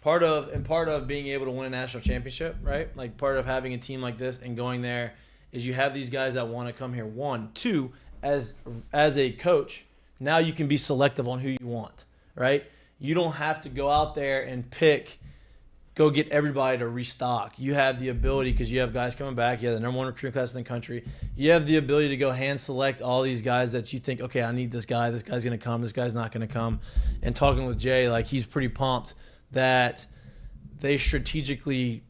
Part of being able to win a national championship, right? Like part of having a team like this and going there is you have these guys that want to come here. 1, 2, as a coach, now you can be selective on who you want, right? You don't have to go out there and go get everybody to restock. You have the ability, because you have guys coming back. You have the number 1 recruiting class in the country. You have the ability to go hand select all these guys that you think, okay, I need this guy. This guy's going to come. This guy's not going to come. And talking with Jay, like he's pretty pumped that they strategically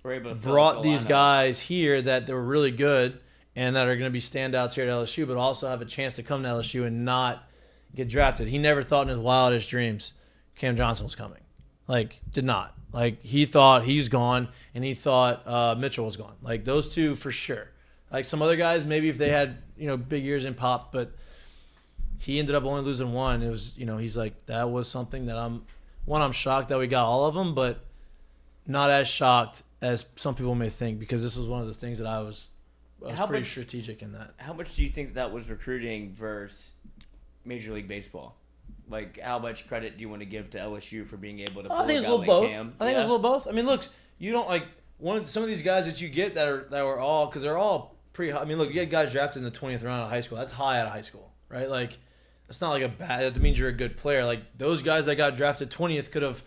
We're able to fill
brought
up the
these
lineup.
guys here that they were really good and that are going to be standouts here at LSU, but also have a chance to come to LSU and not get drafted. He never thought in his wildest dreams Cam Johnson was coming. Like, did not. Like, he thought he's gone, and he thought Mitchell was gone. Like, those two for sure. Like, some other guys, maybe if they had, big years and popped, but he ended up only losing one. It was, he's like, that was something that I'm shocked that we got all of them, but not as shocked as some people may think, because this was one of the things that I was pretty strategic in that.
How much do you think that was recruiting versus Major League Baseball? Like, how much credit do you want to give to LSU for being able to pull
I think
a
it's
guy
a little
like
both.
Cam?
I think it's a little both. I mean, look, you don't like some of these guys that you get that were all, because they're all pretty high. I mean, look, you get guys drafted in the 20th round of high school. That's high out of high school, right? Like, it's not like that means you're a good player. Like, those guys that got drafted 20th could have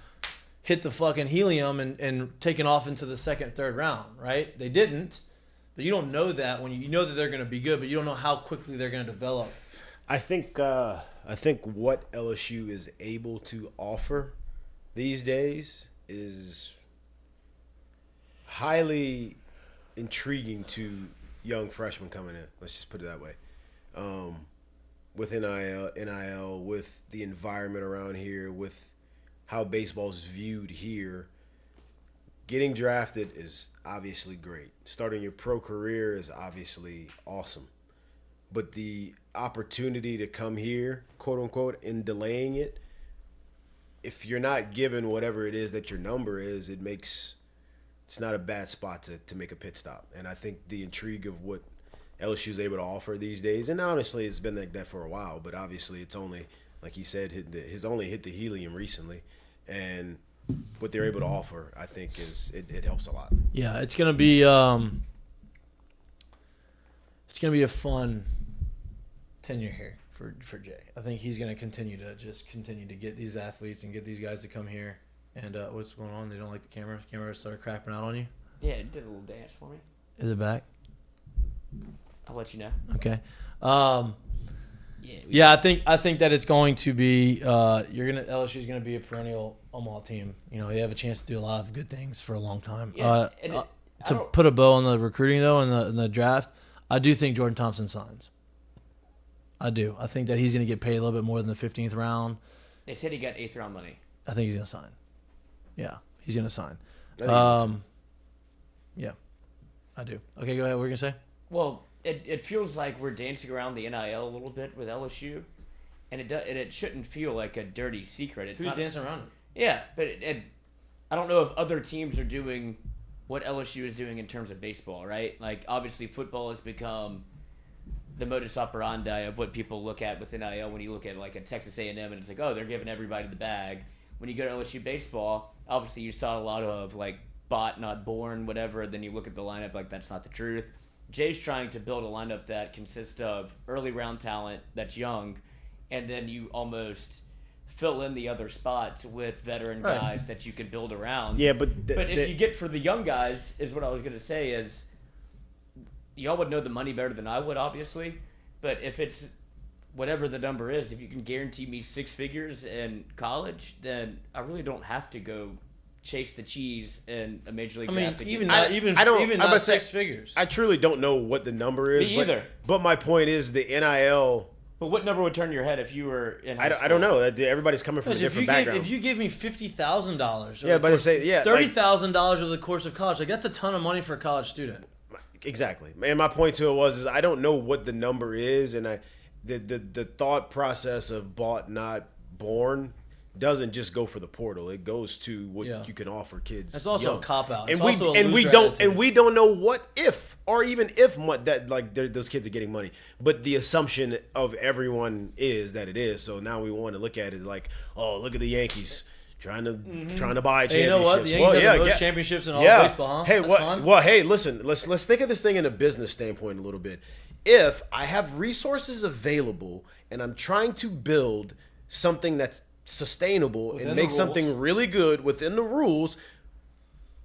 hit the fucking helium and taken off into the second, third round, right? They didn't. But you don't know that when you know that they're going to be good, but you don't know how quickly they're going to develop.
I think what LSU is able to offer these days is highly intriguing to young freshmen coming in. Let's just put it that way. With NIL, with the environment around here, with how baseball is viewed here, getting drafted is obviously great. Starting your pro career is obviously awesome. But the opportunity to come here, quote unquote, and delaying it, if you're not given whatever it is that your number is, it's not a bad spot to make a pit stop. And I think the intrigue of what LSU is able to offer these days, and honestly, it's been like that for a while, but obviously it's only, like he said, has only hit the helium recently. And what they're able to offer, I think, it helps a lot.
Yeah, it's gonna be a fun tenure here for Jay. I think he's gonna continue to get these athletes and get these guys to come here. And what's going on? They don't like the camera. The camera started crapping out on you.
Yeah, it did a little dance for me.
Is it back?
I'll let you know.
Okay.
Yeah,
I think that it's going to be LSU is gonna be a perennial Omaha team. They have a chance to do a lot of good things for a long time.
Yeah,
To put a bow on the recruiting though in the draft, I do think Jordan Thompson signs. I do. I think that he's gonna get paid a little bit more than the 15th round.
They said he got 8th round money.
I think he's gonna sign. Yeah, he's gonna sign. Yeah, I do. Okay, go ahead. What were you gonna say?
Well, it feels like we're dancing around the NIL a little bit with LSU, and it shouldn't feel like a dirty secret. It's
Who's
not
dancing around it?
Yeah, but I don't know if other teams are doing what LSU is doing in terms of baseball, right? Like, obviously, football has become the modus operandi of what people look at with NIL when you look at, like, a Texas A&M, and it's like, oh, they're giving everybody the bag. When you go to LSU baseball, obviously you saw a lot of, like, bought, not born, whatever. Then you look at the lineup, like, that's not the truth. Jay's trying to build a lineup that consists of early round talent that's young, and then you almost fill in the other spots with veteran guys that you can build around.
Yeah, but
if you get for the young guys, is what I was going to say is, y'all would know the money better than I would, obviously. But if it's whatever the number is, if you can guarantee me 6 figures in college, then I really don't have to go chase the cheese in a major league draft.
Even not 6 figures.
I truly don't know what the number is.
Me either.
But my point is the NIL.
But what number would turn in your head if you were in high school?
I don't know. Everybody's coming from a different background.
If you give me $50,000,
$30,000
over the course of college, like that's a ton of money for a college student.
Exactly. And my point to it was I don't know what the number is, and the thought process of bought not born doesn't just go for the portal. It goes to what you can offer kids.
It's also a cop out.
And we don't know what if or even if that like those kids are getting money. But the assumption of everyone is that it is. So now we want to look at it like, oh, look at the Yankees trying to buy championships.
Hey, you know what? The Yankees have the most championships in all of baseball, huh?
Hey,
That's fun.
Well, hey, listen. Let's think of this thing in a business standpoint a little bit. If I have resources available and I'm trying to build something that's sustainable and make something really good within the rules,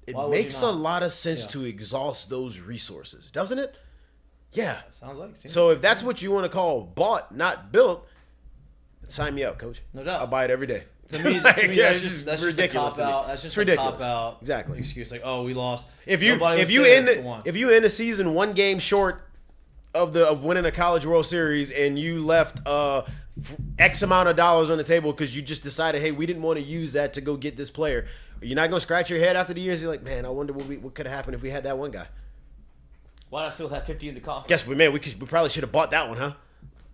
it makes a lot of sense to exhaust those resources, doesn't it? Yeah.
Sounds like.
So if that's what you want to call bought, not built, sign me up, coach.
No doubt.
I'll buy it every day.
To me, that's just ridiculous. That's just
ridiculous.
A cop out.
Exactly.
Excuse like, oh, we lost.
If you end a season one game short of winning a College World Series and you left X amount of dollars on the table because you just decided, hey, we didn't want to use that to go get this player, you're not going to scratch your head after the years. You're like, man, I wonder what could have happened if we had that one guy.
Why not still have 50 in the coffin?
Guess we probably should have bought that one, huh?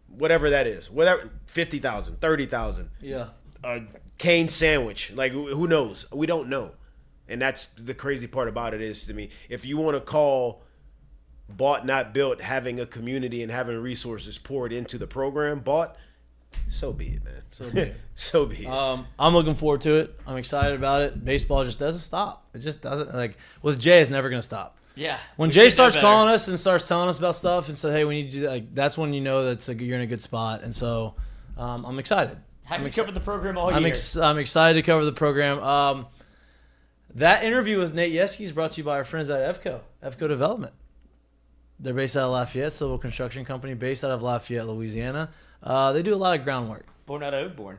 Whatever that is, whatever, 50,000, 30,000.
Yeah.
Cane sandwich, like who knows? We don't know, and that's the crazy part about it is to me. If you want to call bought not built having a community and having resources poured into the program bought, so be it, man.
So be it.
So be it.
I'm looking forward to it. I'm excited about it. Baseball just doesn't stop. It just doesn't. Like with Jay, it's never gonna stop.
Yeah.
When Jay starts calling us and starts telling us about stuff and says, "Hey, we need to do that," like, that's when you know that's like you're in a good spot. And so, I'm excited.
Have you covered the program all year?
I'm excited to cover the program. That interview with Nate Yeski is brought to you by our friends at EFCO Development. They're based out of Lafayette, civil construction company based out of Lafayette, Louisiana. They do a lot of groundwork.
Born out of Oakbourne.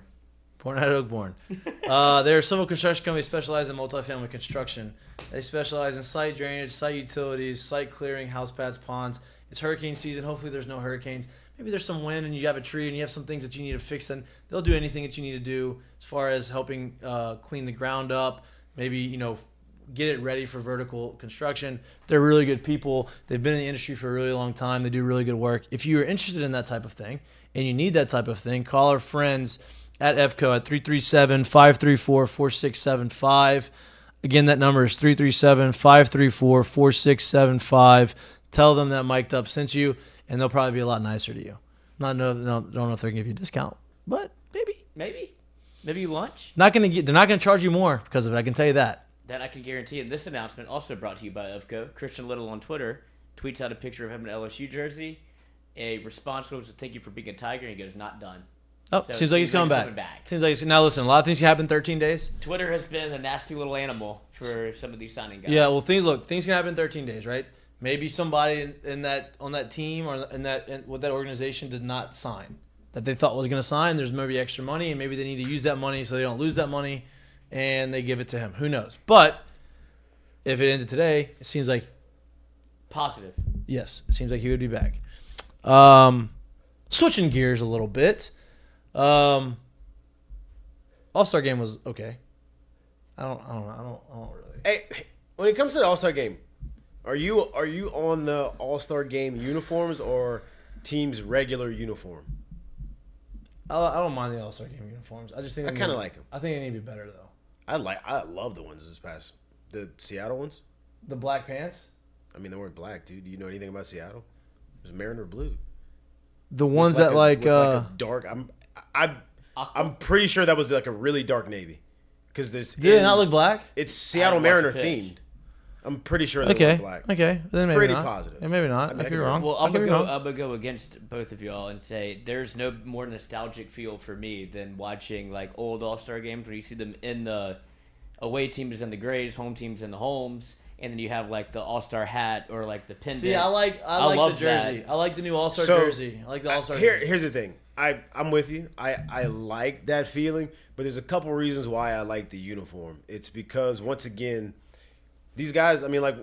They're a civil construction company specialized in multifamily construction. They specialize in site drainage, site utilities, site clearing, house pads, ponds. It's hurricane season. Hopefully there's no hurricanes. Maybe there's some wind and you have a tree and you have some things that you need to fix. Then they'll do anything that you need to do as far as helping clean the ground up. Maybe, get it ready for vertical construction. They're really good people. They've been in the industry for a really long time. They do really good work. If you're interested in that type of thing and you need that type of thing, call our friends at EFCO at 337-534-4675. Again, that number is 337-534-4675. Tell them that Mik'd sent you, and they'll probably be a lot nicer to you. Don't know if they're gonna give you a discount, but maybe lunch. They're not gonna charge you more because of it. I can tell you that.
That I can guarantee. And this announcement also brought to you by EFCO. Christian Little on Twitter tweets out a picture of him in an LSU jersey. A response was, "Thank you for being a Tiger," and he goes, "Not done."
Oh,
so
seems like he's coming back. Now listen, a lot of things can happen in 13 days.
Twitter has been a nasty little animal for some of these signing guys.
Yeah, well, things can happen in 13 days, right? Maybe somebody on that team or with that organization did not sign that they thought was going to sign. There's maybe extra money, and maybe they need to use that money so they don't lose that money, and they give it to him. Who knows? But if it ended today, it seems like
positive.
Yes, it seems like he would be back. Switching gears a little bit. All-Star game was okay. I don't really.
Hey, when it comes to the All-Star game, are you on the All-Star game uniforms or team's regular uniform?
I don't mind the All-Star game uniforms. I just think
I kind of like them.
I think they need to be better though.
I love the ones this past the Seattle ones.
The black pants.
I mean, they weren't black, dude. Do you know anything about Seattle? It was Mariner blue.
The ones
With
that
with a dark. I'm pretty sure that was like a really dark navy. Because there's
did it not look black?
It's Seattle Mariner themed. I'm pretty sure they were black.
Okay, then maybe
pretty
not.
positive.
Yeah, maybe not.
I mean,
I could be wrong.
Well, I'm gonna go against both of y'all and say there's no more nostalgic feel for me than watching like old All-Star games where you see them in the away teams in the grays, home teams in the homes, and then you have like the All-Star hat or like the pendant.
See, I like the jersey.
That.
I like the new All-Star jersey. I like the All-Star.
Here's the thing. I'm with you. I like that feeling, but there's a couple reasons why I like the uniform. It's because once again, these guys. I mean, like,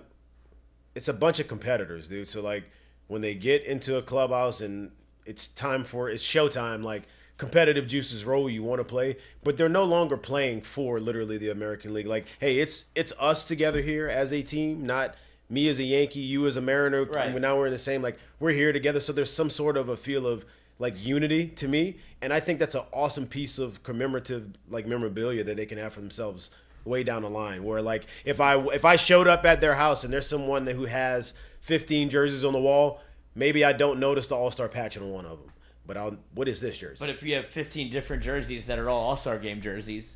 it's a bunch of competitors, dude. So like, when they get into a clubhouse and it's showtime, like competitive juices roll. You want to play, but they're no longer playing for literally the American League. Like, hey, it's us together here as a team, not me as a Yankee, you as a Mariner.
Right.
Now we're in the same. Like, we're here together. So there's some sort of a feel of like unity to me, and I think that's an awesome piece of commemorative like memorabilia that they can have for themselves way down the line. Where like if I showed up at their house and there's someone who has 15 jerseys on the wall, maybe I don't notice the All-Star patch on one of them. But what is this jersey?
But if you have 15 different jerseys that are all All-Star game jerseys,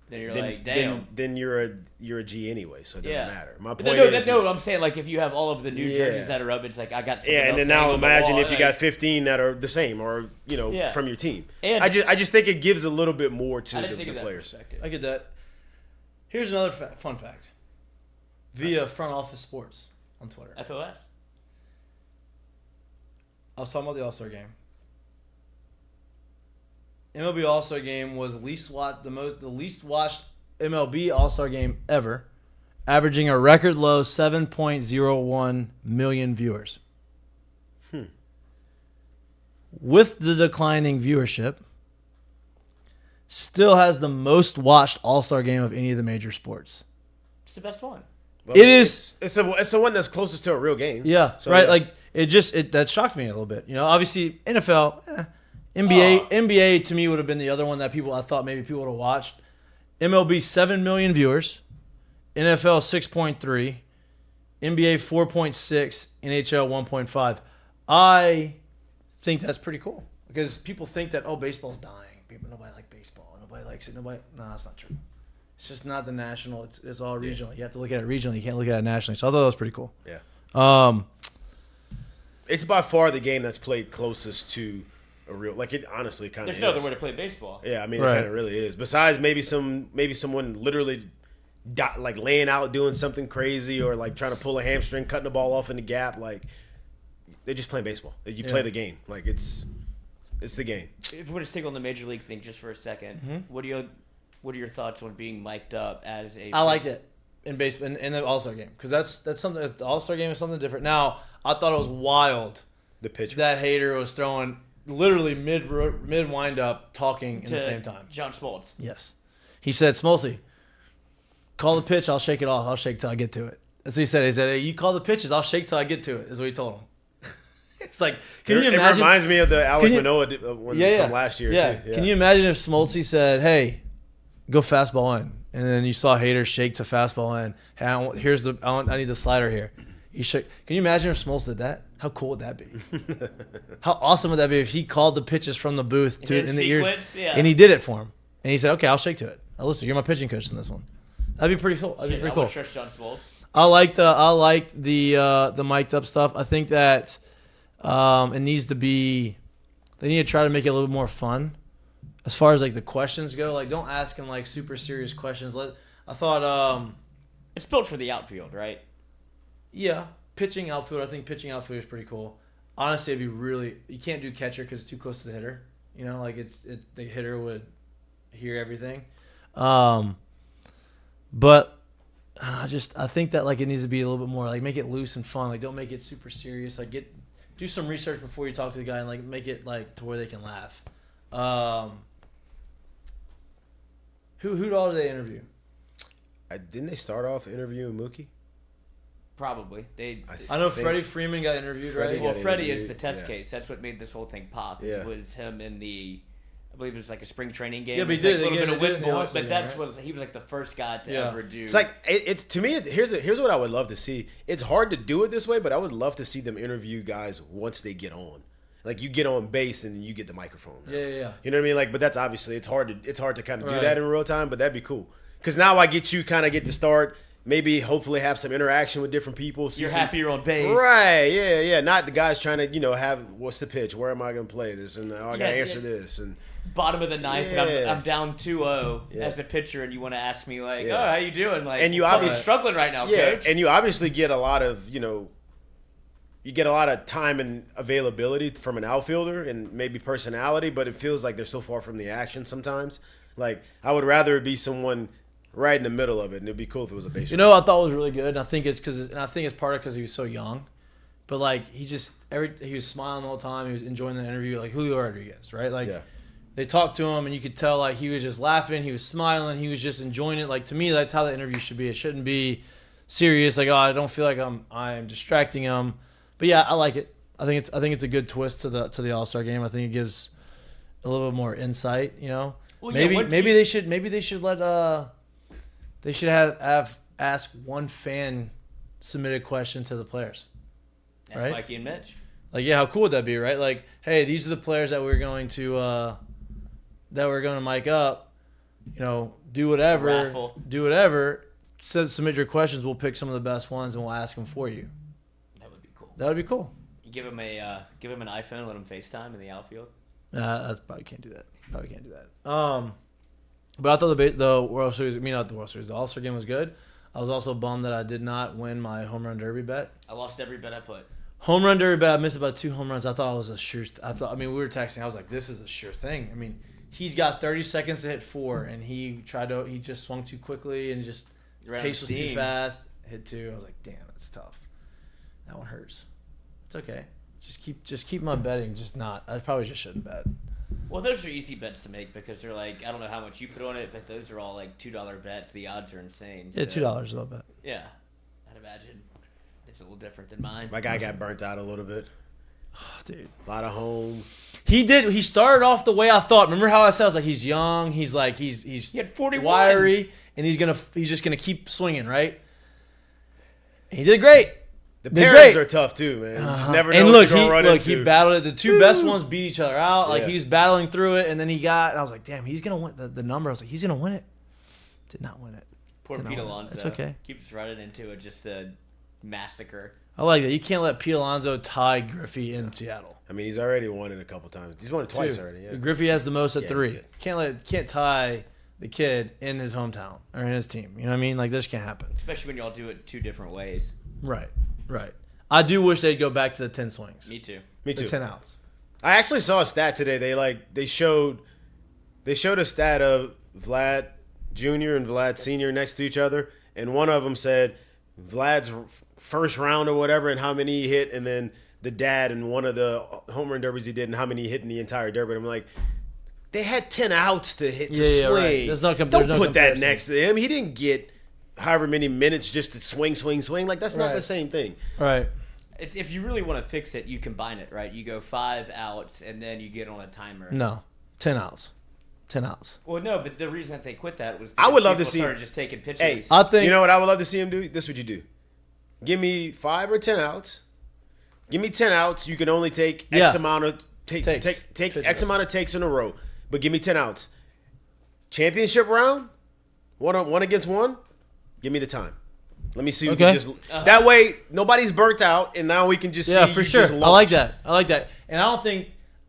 then you're like, damn.
Then you're a G anyway, so it doesn't matter. My point
no, I'm saying like if you have all of the new jerseys that are up, it's like I got.
Yeah, and then now imagine if you got 15 that are the same or from your team. And I just think it gives a little bit more to the players.
I get that. Here's another fun fact. Via Front Office Sports on Twitter.
FOS.
I was talking about the All-Star game. MLB All-Star game was the least watched MLB All-Star game ever, averaging a record low 7.01 million viewers. With the declining viewership, still has the most watched All-Star game of any of the major sports.
It's the best one.
Well,
it is.
It's the one that's closest to a real game.
Yeah,
so,
right.
Yeah.
Like that shocked me a little bit. Obviously NFL, NBA to me would have been the other one that I thought maybe people would have watched. MLB 7 million viewers, NFL 6.3, NBA 4.6, NHL 1.5. I think that's pretty cool because people think that baseball's dying. Nobody likes baseball. Nobody likes it. No, that's not true. It's just not the national. It's all regional. You have to look at it regionally. You can't look at it nationally. So I thought that was pretty cool.
Yeah. It's by far the game that's played closest to a real. Like it honestly kind of.
There's no other way to play baseball.
Yeah, I mean it kind of really is. Besides maybe someone literally like laying out doing something crazy or like trying to pull a hamstring, cutting the ball off in the gap. Like they're just playing baseball. You play the game. Like it's the game.
If we were to stick on the major league thing just for a second, what are your thoughts on being mic'd up as a?
I liked it in baseball in the All-Star game because that's something. The All-Star game is something different. Now I thought it was wild.
The pitch
that hater was throwing literally mid wind up talking in the same time.
John Smoltz.
Yes, he said, "Smoltzy, call the pitch. I'll shake it off. I'll shake till I get to it." That's what he said. He said, "Hey, you call the pitches. I'll shake till I get to it." Is what he told him. It's like, can you imagine?
It reminds me of the Alex Manoah one from last year too. Yeah.
Can you imagine if Smoltzy said, "Hey, go fastball in," and then you saw haters shake to fastball in. Hey, I need the slider here. You shake. Can you imagine if Smoltz did that? How cool would that be? How awesome would that be if he called the pitches from the booth in the ears, and he did it for him, and he said, "Okay, I'll shake to it. Listen, you're my pitching coach in this one." That'd be pretty cool. That'd be pretty cool.
Trust John Smoltz.
I like the mic'd up stuff. I think that it needs to be. They need to try to make it a little more fun, as far as like the questions go. Like, don't ask him like super serious questions. I thought
it's built for the outfield, right?
Yeah, pitching outfield. I think pitching outfield is pretty cool. Honestly, it'd be really. You can't do catcher because it's too close to the hitter. Like the hitter would hear everything. But I think that like it needs to be a little bit more like make it loose and fun. Like don't make it super serious. Like do some research before you talk to the guy and like make it like to where they can laugh. Who all did they interview?
Didn't they start off interviewing Mookie?
Probably.
I know Freddie Freeman got interviewed, right?
Well, Freddie is the test case. That's what made this whole thing pop.
Yeah.
Was him in the I believe it was like a spring training game.
Yeah, but he
It was
did.
like a little
They
bit of
did it in
wind
the
boy,
All-Star
but
game,
that's
right?
what he was like the first guy to
Yeah.
ever do.
It's like it's to me. Here's what I would love to see. It's hard to do it this way, but I would love to see them interview guys once they get on. Like you get on base and you get the microphone. Now.
Yeah.
You know what I mean? Like, but that's obviously it's hard to kind of do
Right.
that in real time. But that'd be cool because now I get to start. Maybe hopefully have some interaction with different people.
You're happy you're on base.
Right, yeah. Not the guys trying to, have what's the pitch? Where am I going to play this? And I got to answer this. And
Bottom of the ninth, and
Yeah.
I'm down 2-0
Yeah.
as a pitcher, and you want to ask me like,
Yeah.
"Oh, how you doing?" Like,
And you
fucking
obviously-
struggling right now,
yeah,
coach.
and you obviously get a lot of, you get a lot of time and availability from an outfielder and maybe personality, but it feels like they're so far from the action sometimes. Like, I would rather it be someone right in the middle of it, and it'd be cool if it was a base.
I thought was really good. And I think it's part of because he was so young, but like he was smiling the whole time. He was enjoying the interview, like Julio Rodriguez, right? Like
Yeah.
they talked to him, and you could tell like he was just laughing, he was smiling, he was just enjoying it. Like to me, that's how the interview should be. It shouldn't be serious. Like I don't feel like I'm distracting him. But yeah, I like it. I think it's a good twist to the All-Star game. I think it gives a little bit more insight.
Well,
maybe
yeah,
they should let they should have ask one fan submit a question to the players.
That's
right?
Mikey and Mitch.
Like, yeah, how cool would that be, right? Like, hey, these are the players that we're going to mic up. Do whatever.
Raffle.
Do whatever. Submit your questions. We'll pick some of the best ones and we'll ask them for you.
That would be cool.
That would be cool.
You give him an iPhone, let him FaceTime in the outfield.
That's probably can't do that. But I thought the World Series, not the World Series, the All-Star game was good. I was also bummed that I did not win my home run derby bet.
I lost every bet I put.
Home run derby bet, I missed about 2 home runs. I thought it was a sure. We were texting. I was like, this is a sure thing. He's got 30 seconds to hit 4, and he just swung too quickly and just pace was too fast. Hit 2. I was like, damn, that's tough. That one hurts. It's okay. Just keep my betting. I probably just shouldn't bet.
Well, those are easy bets to make because they're like, I don't know how much you put on it, but those are all like $2 bets. The odds are insane.
Yeah,
so,
$2 is a little bit.
Yeah, I'd imagine it's a little different than mine.
My guy got burnt out a little bit.
Oh, dude.
A lot of home.
He did. He started off the way I thought. Remember how I said I was like, he's young. He's
He had 41.
wiry, and he's just gonna keep swinging, right? And he did great.
The
Did
pairings
great.
are tough too, man. You just never know
And
what
look,
you're gonna run into.
he battled it. The 2 best ones beat each other out. Like
Yeah.
he was battling through it, and then and I was like, damn, he's gonna win the number. I was like, he's gonna win it. Did not win it.
Poor
Did not
Pete
win it.
Alonso.
It's okay.
Keeps running into it, just a massacre.
I like that. You can't let Pete Alonso tie Griffey in Seattle.
He's already won it a couple times. He's won it twice
2.
already. Yeah.
Griffey has the most at
Yeah,
3.
he's good.
Can't tie the kid in his hometown or in his team. You know what I mean? Like this can't happen.
Especially when y'all do it 2 different ways.
Right. I do wish they'd go back to the 10 swings.
Me too.
Me too.
The 10 outs.
I actually saw a stat today. They showed a stat of Vlad Jr. and Vlad Sr. next to each other, and one of them said Vlad's first round or whatever and how many he hit, and then the dad and one of the home run derbies he did and how many he hit in the entire derby. And I'm like, they had 10 outs to hit to
Yeah,
swing.
right. There's no
Don't
there's no
put that
comparison.
next to him. He didn't get however many minutes just to swing. Like that's not
Right.
the same thing.
Right.
If you really want to fix it, you combine it, right? You go 5 outs, and then you get on a timer.
No. 10 outs. 10 outs.
Well, no, but the reason that they quit that was
I would love to
people
see-
started just taking pitches.
Hey,
I think
you know what I would love to see him do? This is what you do. Give me 5 or 10 outs. Give me 10 outs. You can only take X
Yeah.
amount of take X amount of takes in a row. But give me 10 outs. Championship round, one against one. Give me the time. Let me see. Who
Okay.
can just that way nobody's burnt out, and now we can just
Yeah,
see.
for
you
sure.
just
I like
launch.
that. And I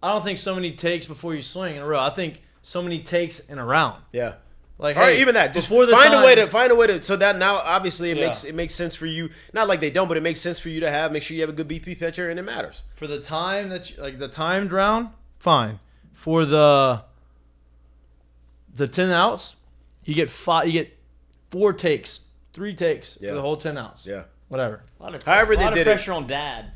don't think so many takes before you swing in a row. I think so many takes in a round.
Yeah.
Like,
Or
hey,
even that. Just
before the
find
time,
a way to so that now obviously
Yeah.
it makes sense for you. Not like they don't, but it makes sense for you to make sure you have a good BP pitcher, and it matters.
for the time the timed round, fine. For the 10 outs, you get 4 takes, 3 takes
Yeah.
for the whole 10 outs.
Yeah.
Whatever.
However they
a lot
did
of
it.
pressure on Dad.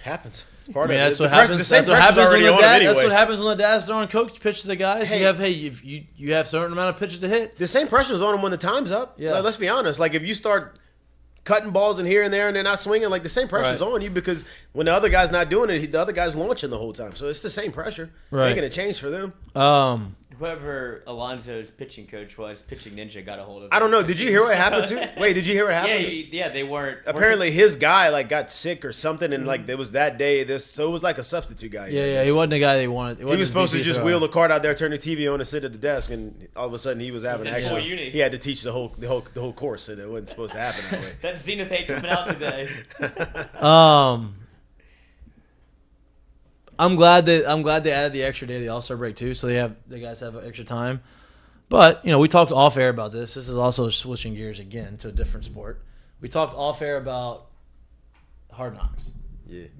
Happens. It's
I
part
mean,
of it.
that's what
The pressure-
happens.
the same
That's what
pressure's
happens when
already
the
on
dad.
him
That's
anyway.
what happens when the dad's throwing coach pitch to the guys.
Hey.
If you have a certain amount of pitches to hit.
The same pressure's on him when the time's up.
Yeah.
Like, let's be honest. Like if you start cutting balls in here and there and they're not swinging, like the same pressure's on you because when the other guy's not doing it, the other guy's launching the whole time. So it's the same pressure.
Right.
Making a change for them.
Whoever Alonso's pitching coach was, Pitching Ninja got a hold of him.
I don't know. Did you hear what happened to? Wait, did you hear what happened?
Yeah, they weren't.
Apparently, his guy like got sick or something, and like it was that day. So it was like a substitute guy.
Yeah, he wasn't the guy they wanted.
He was supposed to just wheel the cart out there, turn the TV on, and sit at the desk, and all of a sudden he was having actually. He had to teach the whole course, and it wasn't supposed to happen that way.
That Zenith ain't coming out today.
I'm glad they added the extra day of the All-Star break too, so the guys have extra time. But we talked off air about this. This is also switching gears again to a different sport. We talked off air about Hard Knocks,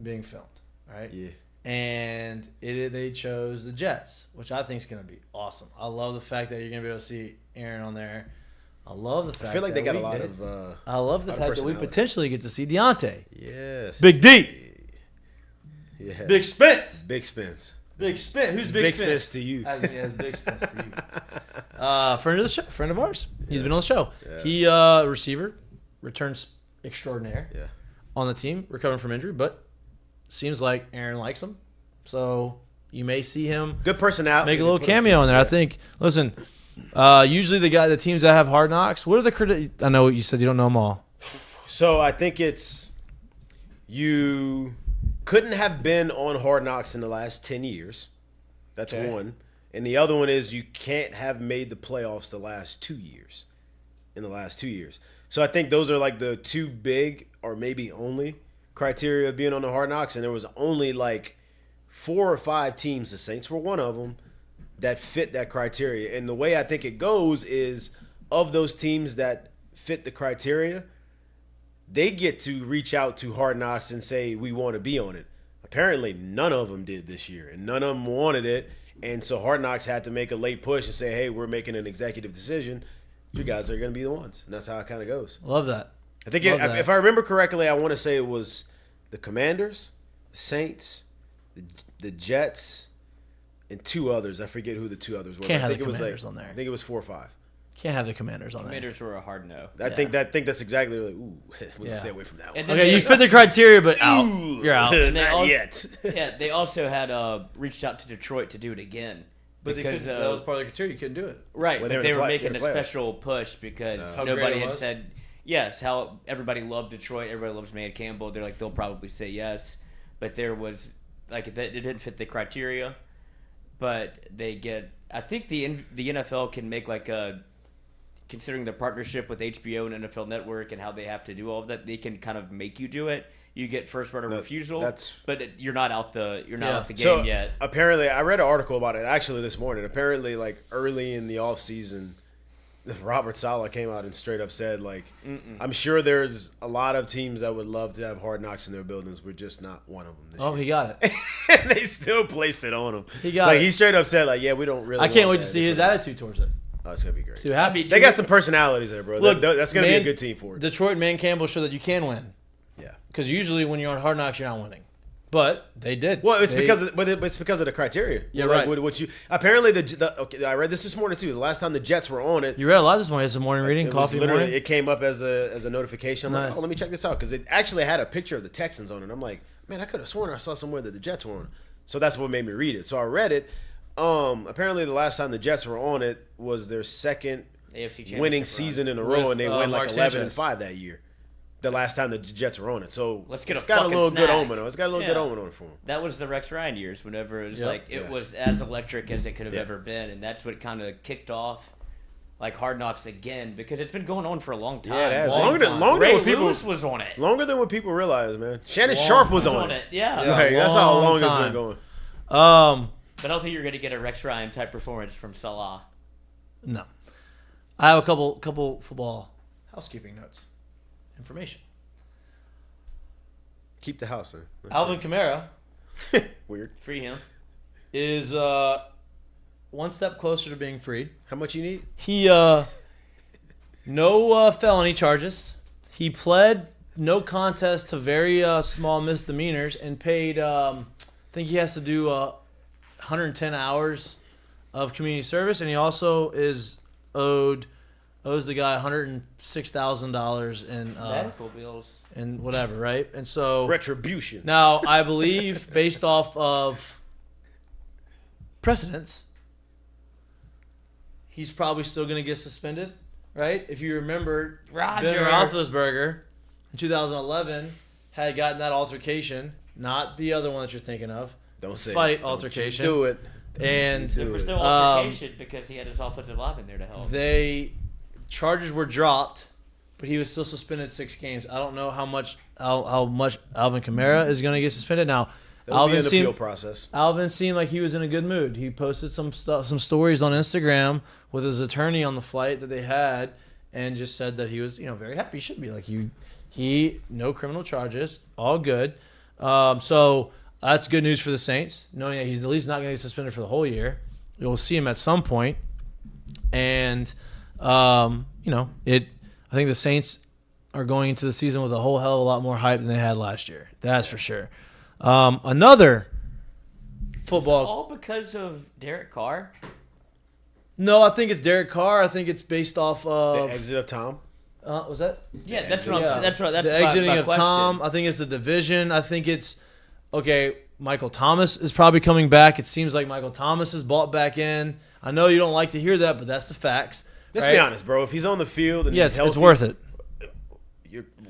being filmed, right?
Yeah.
And they chose the Jets, which I think is going to be awesome. I love the fact that you're going to be able to see Aaron on there. I love the fact.
I feel like
that
they got a lot of.
I love the fact that we potentially get to see Deontay.
Yes.
Big D.
Yeah.
Big Spence.
Big Spence.
Big Spence. Who's Big Spence?
Spence to you.
As Big Spence to you. Friend of the show. Friend of ours. He's been on the show.
Yeah.
He receiver, returns extraordinaire.
Yeah.
On the team, recovering from injury, but seems like Aaron likes him, so you may see him
good personality.
Make a little cameo in there. Yeah. I think. Listen, usually the teams that have Hard Knocks. What are the I know you said you don't know them all.
So I think it's you. Couldn't have been on Hard Knocks in the last 10 years. That's one. And the other one is you can't have made the playoffs the last 2 years. In the last 2 years. So I think those are like the two big or maybe only criteria of being on the Hard Knocks. And there was only like 4 or 5 teams, the Saints were one of them, that fit that criteria. And the way I think it goes is of those teams that fit the criteria, they get to reach out to Hard Knocks and say, we want to be on it. Apparently, none of them did this year, and none of them wanted it. And so Hard Knocks had to make a late push and say, hey, we're making an executive decision. You guys are going to be the ones. And that's how it kind of goes.
Love that.
I think if I remember correctly, I want to say it was the Commanders, the Saints, the Jets, and 2 others. I forget who the 2 others were.
Can't have the Commanders on there.
I think it was 4 or 5.
Can't have the Commanders on there.
Commanders were a hard no.
I think that's exactly like, ooh, we can stay away from that one.
Okay, you fit the criteria, but out. You're out.
Not yet.
Yeah, they also had reached out to Detroit to do it again.
But because that was part of the criteria, you couldn't do it.
Right,
Well,
but they were making a
playoffs.
special push because nobody had said yes. How everybody loved Detroit, everybody loves Matt Campbell. They're like they'll probably say yes, but there was like it didn't fit the criteria. But they get. I think the NFL can make like a. Considering the partnership with HBO and NFL Network and how they have to do all of that, they can kind of make you do it. You get first right of refusal, but you're not out the game yet.
Apparently, I read an article about it actually this morning. Apparently, like early in the off season, Robert Saleh came out and straight up said, like, I'm sure there's a lot of teams that would love to have Hard Knocks in their buildings. We're just not one of them this year.
He got it.
And they still placed it on him.
He got it.
He straight up said, like, yeah, we don't really.
I can't wait to see his attitude towards it.
Oh, it's gonna be great.
Too happy.
They got some personalities there, bro.
Look,
that's gonna be a good team for it.
Detroit and Man Campbell show that you can win.
Yeah.
Because usually when you're on Hard Knocks, you're not winning. But they did.
Well, it's because of the criteria.
Yeah,
like,
right.
What you apparently I read this morning too. The last time the Jets were on it,
you read a lot this morning. It's a morning reading, coffee morning.
It came up as a notification. I'm
Nice.
like, oh, let me check this out because it actually had a picture of the Texans on it. I'm like, man, I could have sworn I saw somewhere that the Jets were on it. So that's what made me read it. So I read it. Apparently the last time the Jets were on it was their second winning season in a row, and they went like 11-5 that year. The last time the Jets were on it, so
let's get
it's got a little
snack.
good omen. It's got a little good omen on it for them.
That was the Rex Ryan years. Whenever it was it was as electric as it could have ever been, and that's what kind of kicked off like Hard Knocks again because it's been going on for a long time.
Yeah, it has.
Longer than people was on it.
Longer than what people realize, man. Shannon Sharp was on it.
Yeah,
like, that's how long it's been going.
But I don't think you're going to get a Rex Ryan type performance from Salah.
No. I have a couple football housekeeping notes. Information.
Keep the house in.
Alvin Kamara.
Weird.
Free him.
Is one step closer to being freed.
How much you need?
He no felony charges. He pled no contest to very small misdemeanors and paid. I think he has to do 110 hours of community service, and he also is owed owes the guy $106,000 in
Medical bills.
and whatever, right? And so
Retribution.
now I believe, based off of precedents, he's probably still going to get suspended, right? If you remember,
Roger.
Ben Roethlisberger in 2011 had gotten that altercation, not the other one that you're thinking of.
Don't say
fight
it.
altercation.
Don't you do it.
And
There was no altercation because he had his offensive lineman there to help.
charges were dropped, but he was still suspended 6 games. I don't know how much Alvin Kamara is going to get suspended now.
That'll be an appeal process.
Alvin seemed like he was in a good mood. He posted some stories on Instagram with his attorney on the flight that they had, and just said that he was, very happy. He should be like he no criminal charges, all good. So that's good news for the Saints, knowing that he's at least not going to get suspended for the whole year. You'll see him at some point, and I think the Saints are going into the season with a whole hell of a lot more hype than they had last year. That's for sure. Another football.
Is it all because of Derek Carr?
No, I think it's Derek Carr. I think it's based off of
The exit of Tom.
Was that?
Yeah, that's what I'm. That's
the exiting of Tom. I think it's the division. I think it's okay. Michael Thomas is probably coming back. It seems like Michael Thomas is bought back in. I know you don't like to hear that, but that's the facts.
Let's be honest, bro. If he's on the field and he's healthy,
it's worth it.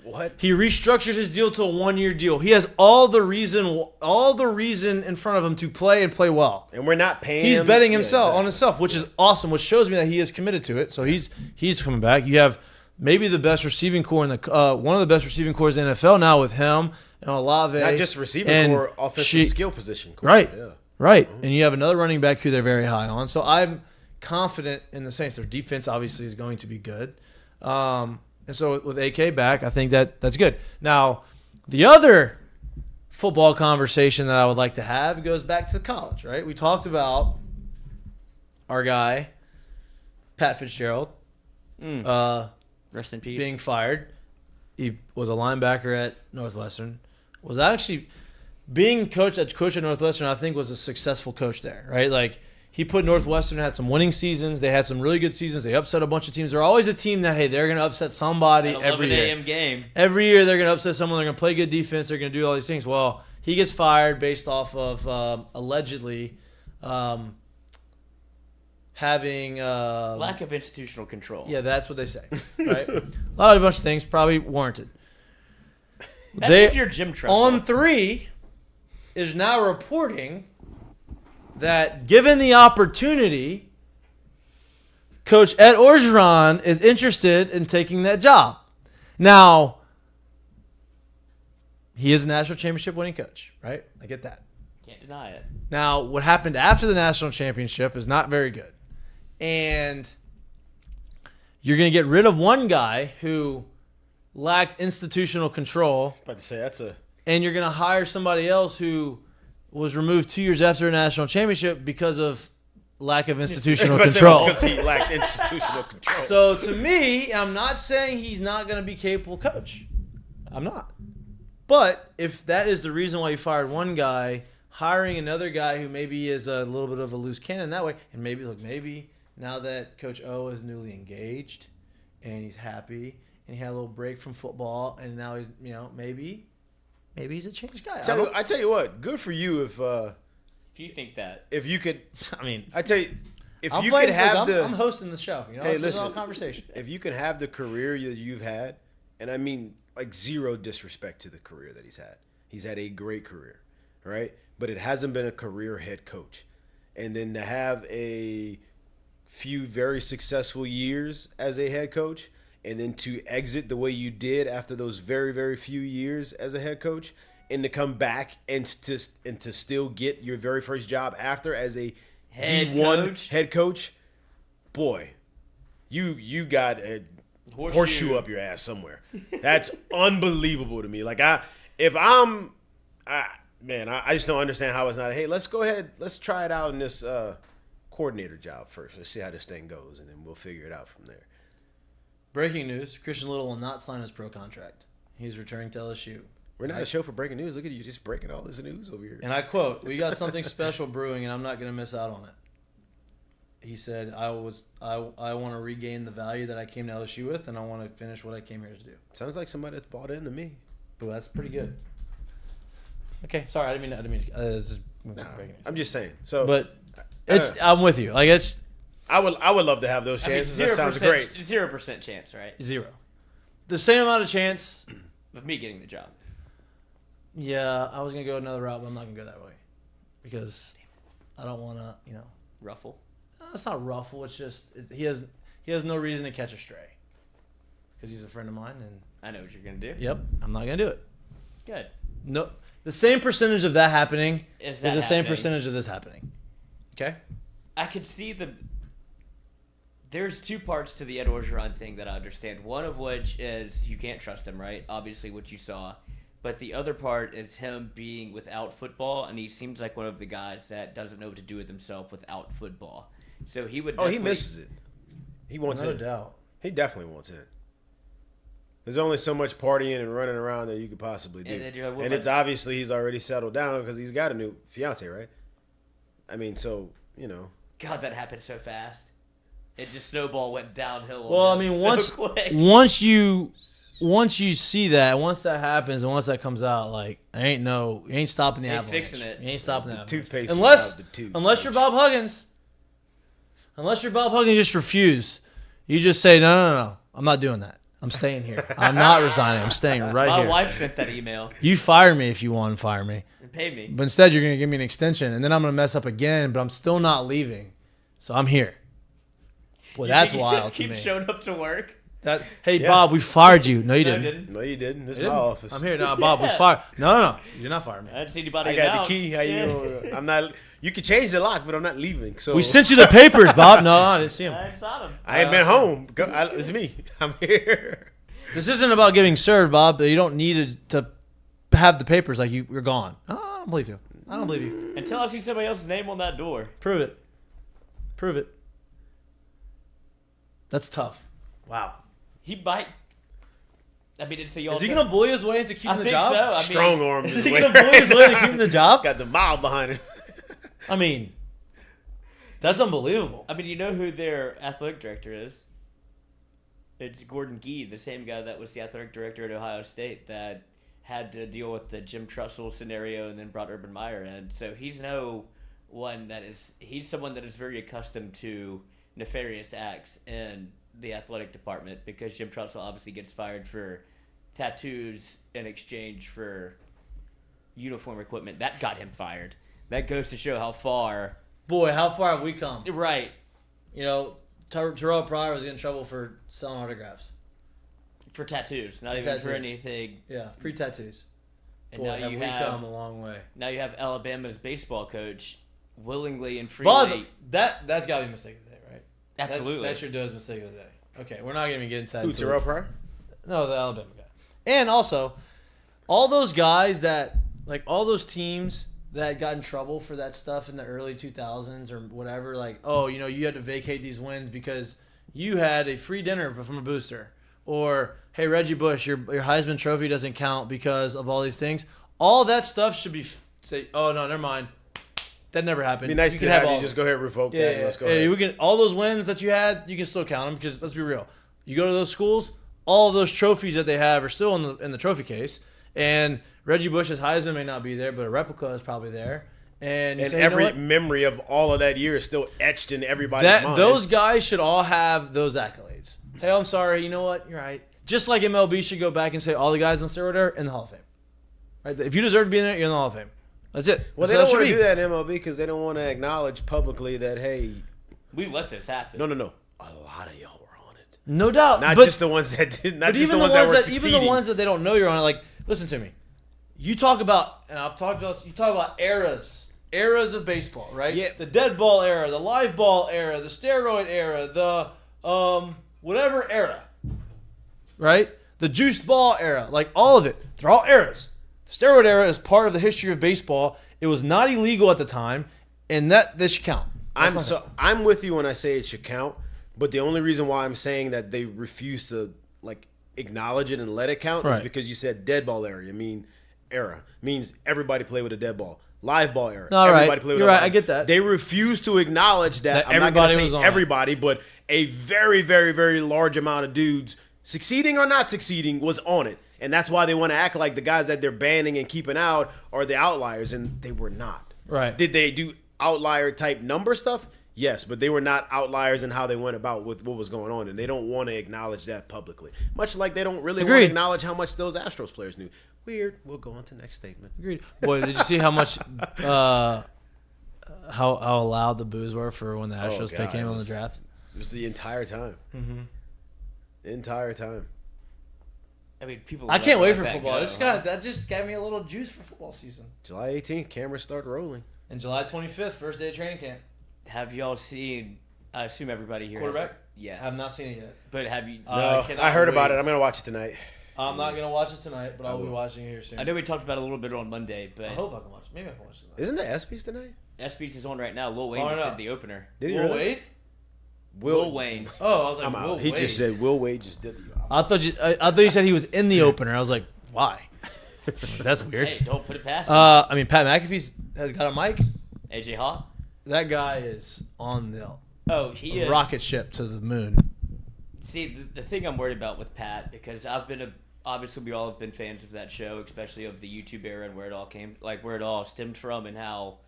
What?
He restructured his deal to a 1-year deal. He has all the reason in front of him to play and play well.
And we're not paying
He's
him.
betting himself on himself, which is awesome, which shows me that he is committed to it. So he's coming back. You have maybe the best receiving core in the one of the best receiving cores in the NFL now with him and Olave.
Not just receiving core, offensive skill position core.
Right.
Yeah.
Right. And you have another running back who they're very high on. So I'm confident in the Saints. Their defense obviously is going to be good. And so with AK back, I think that's good. Now, the other football conversation that I would like to have goes back to college, right? We talked about our guy, Pat Fitzgerald,
rest in peace,
being fired. He was a linebacker at Northwestern. Was actually being coach at Northwestern, I think, was a successful coach there, right? Like, he put Northwestern, had some winning seasons. They had some really good seasons. They upset a bunch of teams. They're always a team that, hey, they're going to upset somebody every year.
11 a.m. game.
Every year they're going to upset someone. They're going to play good defense. They're going to do all these things. Well, he gets fired based off of allegedly having
lack of institutional control.
Yeah, that's what they say. Right? A bunch of things probably warranted.
That's if you're Jim Tressel.
On 3 is now reporting that given the opportunity, Coach Ed Orgeron is interested in taking that job. Now, he is a national championship winning coach, right? I get that.
Can't deny it.
Now, what happened after the national championship is not very good. And you're going to get rid of one guy who lacked institutional control.
About to say
and you're going to hire somebody else who was removed 2 years after a national championship because of lack of institutional control.
Because he lacked institutional control.
So to me, I'm not saying he's not going to be capable coach. I'm not. But if that is the reason why you fired one guy, hiring another guy who maybe is a little bit of a loose cannon that way, and maybe now that Coach O is newly engaged and he's happy and he had a little break from football and now he's, maybe he's a changed guy.
I tell you what, good for you if
you think that.
If you could,
I
tell you, if you could have
I'm hosting the show.
Hey,
this is all conversation.
If you could have the career that you've had, and I mean like zero disrespect to the career that he's had a great career, right? But it hasn't been a career head coach, and then to have a few very successful years as a head coach, and then to exit the way you did after those very, very few years as a head coach, and to come back and to still get your very first job after as a D1 head coach, boy, you got a horseshoe up your ass somewhere. That's unbelievable to me. Like I just don't understand how it's not. Hey, let's go ahead, let's try it out in this coordinator job first. Let's see how this thing goes, and then we'll figure it out from there.
Breaking news: Christian Little will not sign his pro contract. He's returning to LSU.
We're not a show for breaking news. Look at you just breaking all this news over here.
And I quote, "We got something special brewing, and I'm not going to miss out on it." he said, I want to regain the value that I came to LSU with, and I want to finish what I came here to do.
Sounds like somebody that's bought into me.
Well, that's pretty good. Okay, sorry, I didn't mean.
I'm just saying. So,
but I'm with you. Like it's.
I would love to have those chances. That sounds great.
0% chance, right?
0. The same amount of chance
of me getting the job.
Yeah, I was gonna go another route, but I'm not gonna go that way because I don't want to,
ruffle.
It's not ruffle. It's just he has no reason to catch a stray because he's a friend of mine, and
I know what you're gonna do.
Yep, I'm not gonna do it.
Good.
No, the same percentage of that happening is the same percentage of this happening. Okay.
I could see There's 2 parts to the Ed Orgeron thing that I understand. One of which is you can't trust him, right? Obviously, what you saw. But the other part is him being without football, and he seems like one of the guys that doesn't know what to do with himself without football. So he would.
He misses it. He wants it.
No doubt.
He definitely wants it. There's only so much partying and running around that you could possibly do. And it's obviously he's already settled down because he's got a new fiance, right? I mean, so,
God, that happened so fast. It just snowball went downhill.
Well, I mean, once you see that, once that happens, and once that comes out, like you ain't stopping the avalanche.
Fixing it.
You ain't stopping the
toothpaste.
Unless you're Bob Huggins. Unless you're Bob Huggins, just refuse. You just say no. I'm not doing that. I'm staying here. I'm not resigning. I'm staying right here.
My wife sent that email.
You fire me if you want to fire me.
And pay me.
But instead, you're going to give me an extension, and then I'm going to mess up again, but I'm still not leaving. So I'm here. Boy, that's wild to me.
You just keep showing up to work?
Bob, we fired you. No, you didn't.
No, you didn't. This is my office.
I'm here now, Bob. We fired. No. You did not fire me.
I didn't see anybody.
I got the key. How you? I'm not. You can change the lock, but I'm not leaving. So
we sent you the papers, Bob. No, I didn't see him.
I saw them.
I ain't been home. It's me. I'm here.
This isn't about getting served, Bob. You don't need to have the papers like you're gone. Oh, I don't believe you. I don't believe you.
Until I see somebody else's name on that door.
Prove it. That's tough. Wow.
He might. I mean, it's a
Is he going to bully his way into keeping the job?
So.
Strong arm.
Is he going to bully his way into keeping the job?
Got the mile behind him.
I mean, that's unbelievable.
I mean, you know who their athletic director is? It's Gordon Gee, the same guy that was the athletic director at Ohio State that had to deal with the Jim Tressel scenario and then brought Urban Meyer in. So he's someone that is very accustomed to nefarious acts in the athletic department because Jim Tressel obviously gets fired for tattoos in exchange for uniform equipment. That got him fired. That goes to show how far.
Boy, how far have we come?
Right.
Terrell Pryor was in trouble for selling autographs.
For tattoos, not even for anything.
Yeah, free tattoos.
And
Boy,
now
we come a long way.
Now you have Alabama's baseball coach willingly and freely.
But that's got to be a mistake of the day, right?
Absolutely.
That's your Doe's mistake of the day. Okay, we're not going to get into that.
Who, Terrell Pryor?
No, the Alabama guy. And also, all those guys all those teams that got in trouble for that stuff in the early 2000s or whatever, you had to vacate these wins because you had a free dinner from a booster. Or, hey, Reggie Bush, your Heisman Trophy doesn't count because of all these things. All that stuff should be oh, no, never mind. That never happened.
It'd be nice to have you just go ahead and revoke that. And let's go ahead.
We can, all those wins that you had, you can still count them because let's be real. You go to those schools, all of those trophies that they have are still in the trophy case. And Reggie Bush's Heisman may not be there, but a replica is probably there. And
every memory of all of that year is still etched in everybody's mind.
Those guys should all have those accolades. Hey, I'm sorry. You know what? You're right. Just like MLB should go back and say all the guys on steroid are in the Hall of Fame. Right? If you deserve to be in there, you're in the Hall of Fame. That's it.
Well, they don't want to do that in MLB because they don't want to acknowledge publicly that, hey,
we let this happen.
No. A lot of y'all were on it.
No doubt.
Not just the ones that did. Not just the ones that were succeeding.
Even the ones that they don't know you're on it. Like, listen to me. You talk about, and I've talked about. You talk about eras of baseball, right?
Yeah.
The dead ball era, the live ball era, the steroid era, the whatever era, right? The juice ball era, like all of it. They're all eras. The steroid era is part of the history of baseball. It was not illegal at the time, and this should count.
I'm with you when I say it should count, but the only reason why I'm saying that they refuse to acknowledge it and let it count is because you said dead ball era. Means everybody played with a dead ball. live ball era.
No, right.
Everybody played with
You're
a
right.
live-
I get that.
They refuse to acknowledge that.
That
I'm not going
everybody
to
was
say
on it.
everybody, but a very, very, very large amount of dudes, succeeding or not succeeding, was on it. And that's why they want to act like the guys that they're banning and keeping out are the outliers, and they were not.
Right.
Did they do outlier type number stuff? Yes, but they were not outliers in how they went about with what was going on, and they don't want to acknowledge that publicly. Much like they don't really want
Agreed.
to acknowledge how much those Astros players knew. Weird. We'll go on to next statement.
Agreed. Boy, did you see how much how loud the boos were for when the Astros pick came on the draft?
It was the entire time. Mm-hmm. The entire time.
I mean, people.
I can't wait for
let that
football.
go.
That just got me a little juice for football season.
July 18th, cameras start rolling.
And July 25th, first day of training camp.
Have y'all seen? I assume everybody here.
Quarterback?
Yes.
I have not seen it yet.
But have you?
No, I heard about it. I'm going to watch it tonight.
I'm not going to watch it tonight, but I'll be watching it here soon.
I know we talked about it a little bit on Monday, but
I hope I can watch it. Maybe I can watch it tonight.
Isn't the ESPYs tonight?
ESPYs is on right now. Lil Wayne
Oh,
just
no.
did the opener.
Did he
Will
really?
Wade?
Lil Wayne.
Oh, I was like,
I'm out.
Will
He
Wade.
just said Will Wade just did the
I thought you said he was in the opener. I was like, why? That's weird.
Hey, don't put it past him.
I mean, Pat McAfee has got a mic.
AJ Hawk.
That guy is on the
Oh, he is.
rocket ship to the moon.
See, the thing I'm worried about with Pat, because obviously we all have been fans of that show, especially of the YouTube era and where it all stemmed from, and how,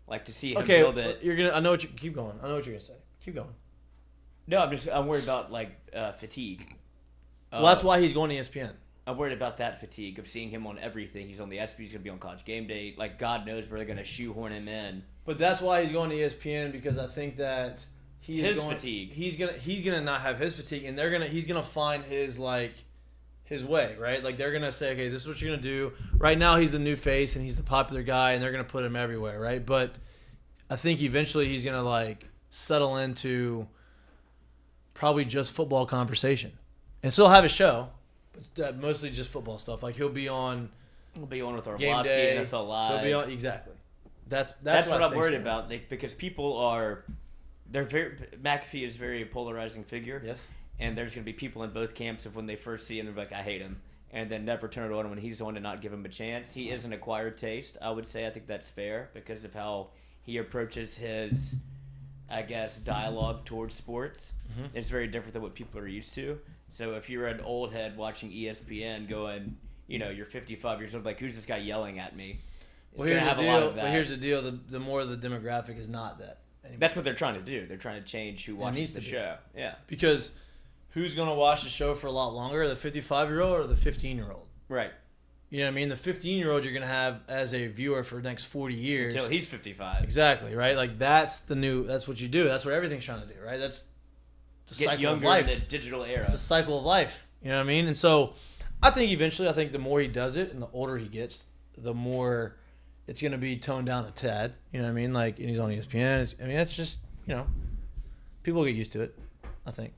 like, to see him build it.
I know what you keep going. I know what you're gonna say. Keep going.
No, I'm worried about fatigue.
Well, that's why he's going to ESPN.
I'm worried about that fatigue of seeing him on everything. He's on the ESPY. He's gonna be on College Game Day. Like, God knows where they're gonna shoehorn him in.
But that's why he's going to ESPN, because I think that
fatigue.
He's gonna not have his fatigue, and he's gonna find his way, right? Like, they're gonna say, okay, this is what you're gonna do. Right now, he's the new face and he's the popular guy, and they're gonna put him everywhere, right? But I think eventually he's gonna settle into probably just football conversation, and still have a show, but mostly just football stuff. Like, he'll be on
with our
Game Day,
NFL Live.
He'll be on, exactly. That's
what I'm worried
so.
about, because people McAfee is a very polarizing figure.
Yes.
And there's going to be people in both camps of when they first see him, they're like, I hate him. And then never turn it on when he's on and not give him a chance. He is an acquired taste, I would say. I think that's fair because of how he approaches his, I guess, dialogue towards sports. Mm-hmm. It's very different than what people are used to. So if you're an old head watching ESPN going, you're 55 years old, like, who's this guy yelling at me?
Well, here's the deal. The more the demographic is not that anymore.
That's what they're trying to do. They're trying to change who watches the show. Yeah.
Because who's going to watch the show for a lot longer, the 55-year-old or the 15-year-old?
Right.
You know what I mean? The 15-year-old you're going to have as a viewer for the next 40 years.
Until he's 55.
Exactly, right? Like, that's what you do. That's what everything's trying to do, right? That's the
Get
cycle
younger
of life.
in the digital era.
It's the cycle of life. You know what I mean? And so I think eventually, the more he does it and the older he gets, the more it's going to be toned down a tad. You know what I mean? Like, and he's on ESPN. That's just, people will get used to it, I think.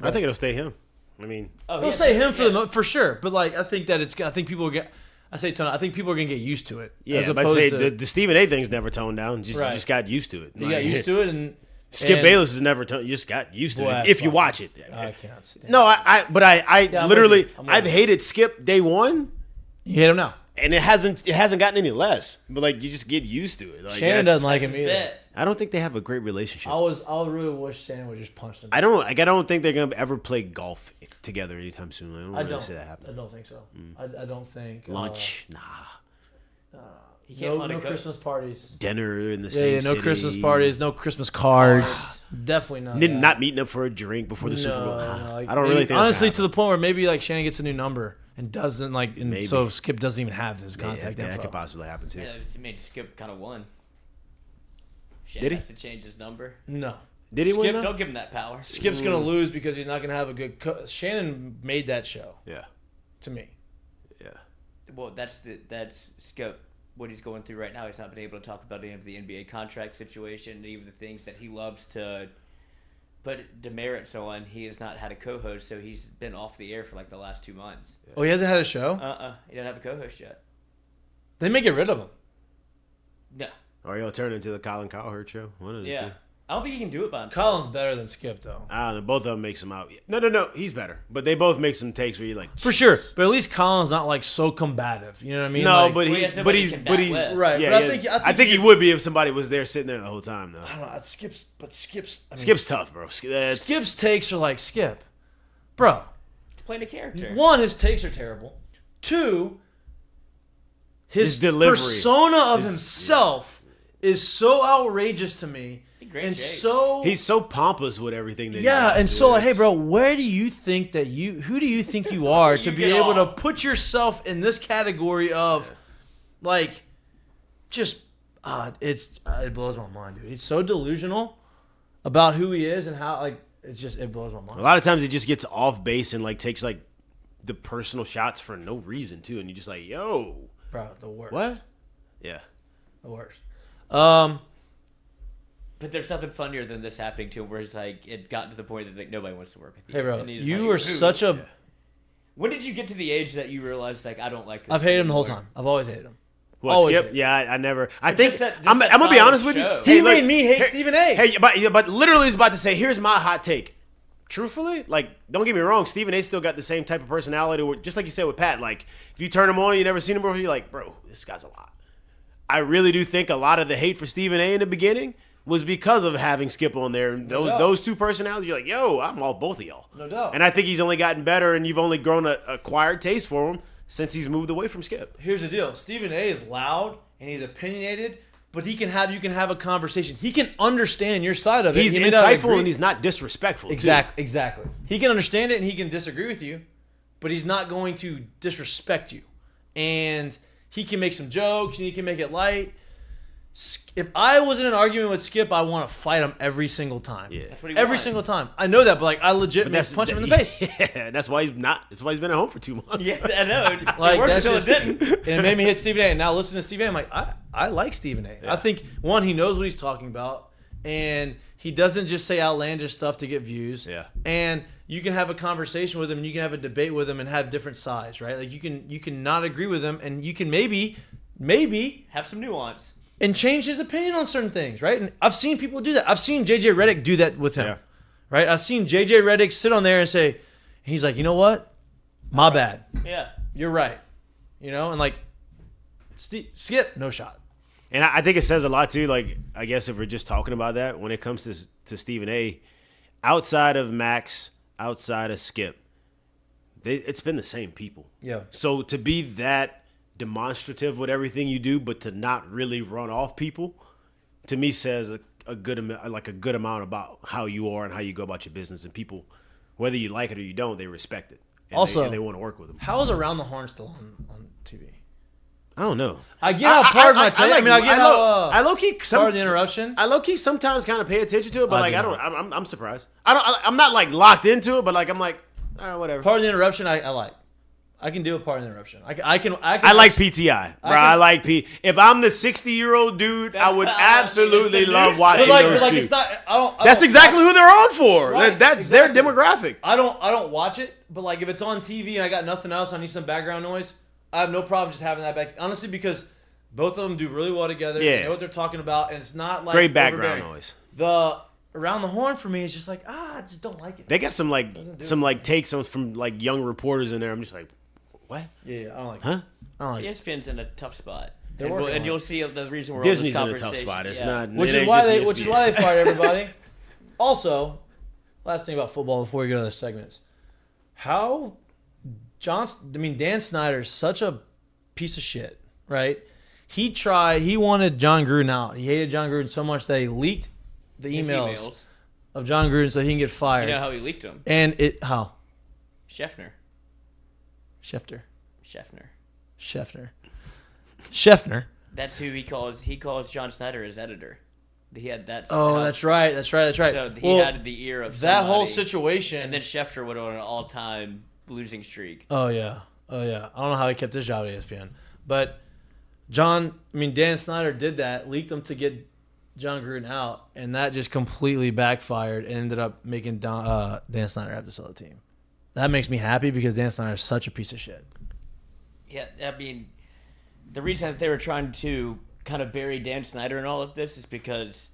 I think it'll stay him. I mean,
it'll stay him for sure. But I think that I think people will get. I think people are gonna get used to it.
Yeah,
as
but
opposed
the Stephen A. thing's never toned down. You just got used to it.
You got used to it, and
Skip Bayless has never toned. You just got used to it if you watch it.
I can't stand.
No, I literally I've hated Skip day one.
You hate him now,
and it hasn't gotten any less. But you just get used to it.
Shannon doesn't like him either.
I don't think they have a great relationship.
I really wish Shannon would just punch him.
I don't think they're gonna ever play golf together anytime soon. I don't really see that happening.
I don't think so. I don't think
lunch. Nah.
He can't
no Christmas parties.
Dinner in the same
no
city.
Christmas parties, no Christmas cards. Definitely not.
Not meeting up for a drink before the Super Bowl.
No,
I don't really think.
Honestly, to the point where maybe Shannon gets a new number and doesn't
maybe.
So Skip doesn't even have his contact info.
That could possibly happen too.
Yeah, it made Skip kind of won.
Did he?
Has to change his number.
No.
Did he win?
Don't give him that power.
Skip's gonna lose because he's not gonna have a good. Shannon made that show.
Yeah.
To me.
Yeah. Well, that's Skip. What he's going through right now. He's not been able to talk about any of the NBA contract situation, and even the things that he loves to put demerits on. He has not had a co-host, so he's been off the air for the last 2 months.
Oh, he hasn't had a show?
He doesn't have a co-host yet.
They may get rid of him.
No.
Or he'll turn into the Colin Cowherd show. One of the two.
I don't think he can do it by himself.
Colin's better than Skip, though.
I don't know. Both of them makes him out. No. He's better. But they both make some takes where you're like,
For sure. But at least Colin's not, like, so combative. You know what I mean?
no,
Like,
but
Well, he
he's
has somebody he can bat with.
Right.
Yeah,
but
yeah.
I think
he would be if somebody was there sitting there the whole time, though.
I don't know. Skip's. I mean,
Skip's tough, bro.
Skip's takes are like Skip. Bro.
He's playing a character.
One, his takes are terrible. Two, his
delivery
persona of himself is so outrageous to me.
Great
And
shape.
so
He's so pompous with everything that he
yeah,
does,
and so like, hey,
it's-
bro, who do you think you are to be able to put yourself in this category of, like, just it blows my mind, dude. He's so delusional about who he is and how, like, it blows my mind.
A lot of times he just gets off base and like takes like the personal shots for no reason too, and you're just like, yo,
Bro, the worst.
what? Yeah.
The worst.
But there's nothing funnier than this happening to him, where it's like it got to the point that like nobody wants to work with you.
Hey, bro,
And he's
you
like,
are
"Who?"
such a.
When did you get to the age that you realized like I don't like this
I've hated him the whole
anymore?
time. I've always hated him.
What,
Always
Skip?
hated.
Yeah, I never. I
But
think
just that- just
I'm
that
gonna be
style
honest
of
with you.
show.
He
look,
made me hate Stephen A.
Hey, but literally, he's about to say, "Here's my hot take." Truthfully, like, don't get me wrong, Stephen A. still got the same type of personality. Where, just like you said with Pat, like, if you turn him on, and you never seen him before, you're like, bro, this guy's a lot. I really do think a lot of the hate for Stephen A. in the beginning was because of having Skip on there. And
doubt.
those two personalities, you're like, yo, I'm all both of y'all.
No doubt.
And I think he's only gotten better, and you've only grown an acquired taste for him since he's moved away from Skip.
Here's the deal: Stephen A. is loud and he's opinionated, but you can have a conversation. He can understand your side of it.
He's
He may not
insightful
agree.
and he's not disrespectful. too.
Exactly. He can understand it and he can disagree with you, but he's not going to disrespect you. And he can make some jokes and he can make it light. If I was in an argument with Skip, I want to fight him every single time.
Yeah.
That's what he
Every
wants.
single time. I know that, but like I legit punch him in the face.
Yeah, that's why he's not. That's why he's been at home for 2 months.
Yeah, I know.
Like
It worked
that's
until
just,
it didn't.
and it made me hit Stephen A. And now listen to Stephen A. I'm like, I like Stephen A. I think one, he knows what he's talking about, and he doesn't just say outlandish stuff to get views.
Yeah.
And you can have a conversation with him, and you can have a debate with him, and have different sides, right? Like you can not agree with him, and you can maybe
Have some nuance.
and change his opinion on certain things, right? And I've seen people do that. I've seen JJ Redick do that with him,
Yeah.
right? I've seen JJ Redick sit on there and say, he's like, you know what? My bad.
Yeah.
You're right. You know, and like, Skip, no shot.
And I think it says a lot too. Like, I guess if we're just talking about that, when it comes to Stephen A., outside of Max, outside of Skip, it's been the same people.
Yeah.
So to be that demonstrative with everything you do, but to not really run off people, to me says a good amount about how you are and how you go about your business. And people, whether you like it or you don't, they respect it. And
Also,
they want to work with them.
How is Around the Horn still on TV?
I don't know.
I get how part of my take. I get how
I low key.
part of the interruption.
I low key sometimes kind of pay attention to it, but
I
like
do
I don't. I'm surprised. I'm not like locked into it, but like I'm like, all right, whatever.
Part of the interruption, I like. I can do a part of the interruption. I can.
I like PTI, bro. I like P. If I'm the 60-year-old dude, I would absolutely love watching those two.
It's not. I
That's
don't
exactly
watch-
who they're on for.
Right,
That's
exactly.
their demographic.
I don't watch it, but like if it's on TV and I got nothing else, I need some background noise. I have no problem just having that back. Honestly, because both of them do really well together.
Yeah.
They know what they're talking about, and it's not like
Great background
overbearing.
noise.
The Around the Horn for me is just like I just don't like it.
They got some takes on from like young reporters in there. I'm just like, what?
Yeah, I don't like it.
Huh?
I don't like it.
ESPN's in a tough spot.
They're
And,
working on
and
it.
you'll see the reason we're
Disney's
all
in
this
a tough spot. It's
conversation.
not.
Which
it
is
ain't
why
just
they
ESPN.
fired everybody. Also, last thing about football before we go to the segments, Dan Snyder's such a piece of shit, right? He wanted John Gruden out. He hated John Gruden so much that he leaked the
His
emails of John Gruden so he can get fired.
You know how he leaked them?
And how?
Schefter. That's who he calls. He calls John Snyder his editor. He had that.
Oh, that's right.
So he had the ear of
that whole
somebody.
situation.
And then Schefter went on an all-time losing streak.
Oh yeah. I don't know how he kept his job at ESPN, but Dan Snyder did that, leaked him to get John Gruden out, and that just completely backfired and ended up making Dan Snyder have to sell the team. That makes me happy because Dan Snyder is such a piece of shit.
Yeah, I mean, the reason that they were trying to kind of bury Dan Snyder in all of this is because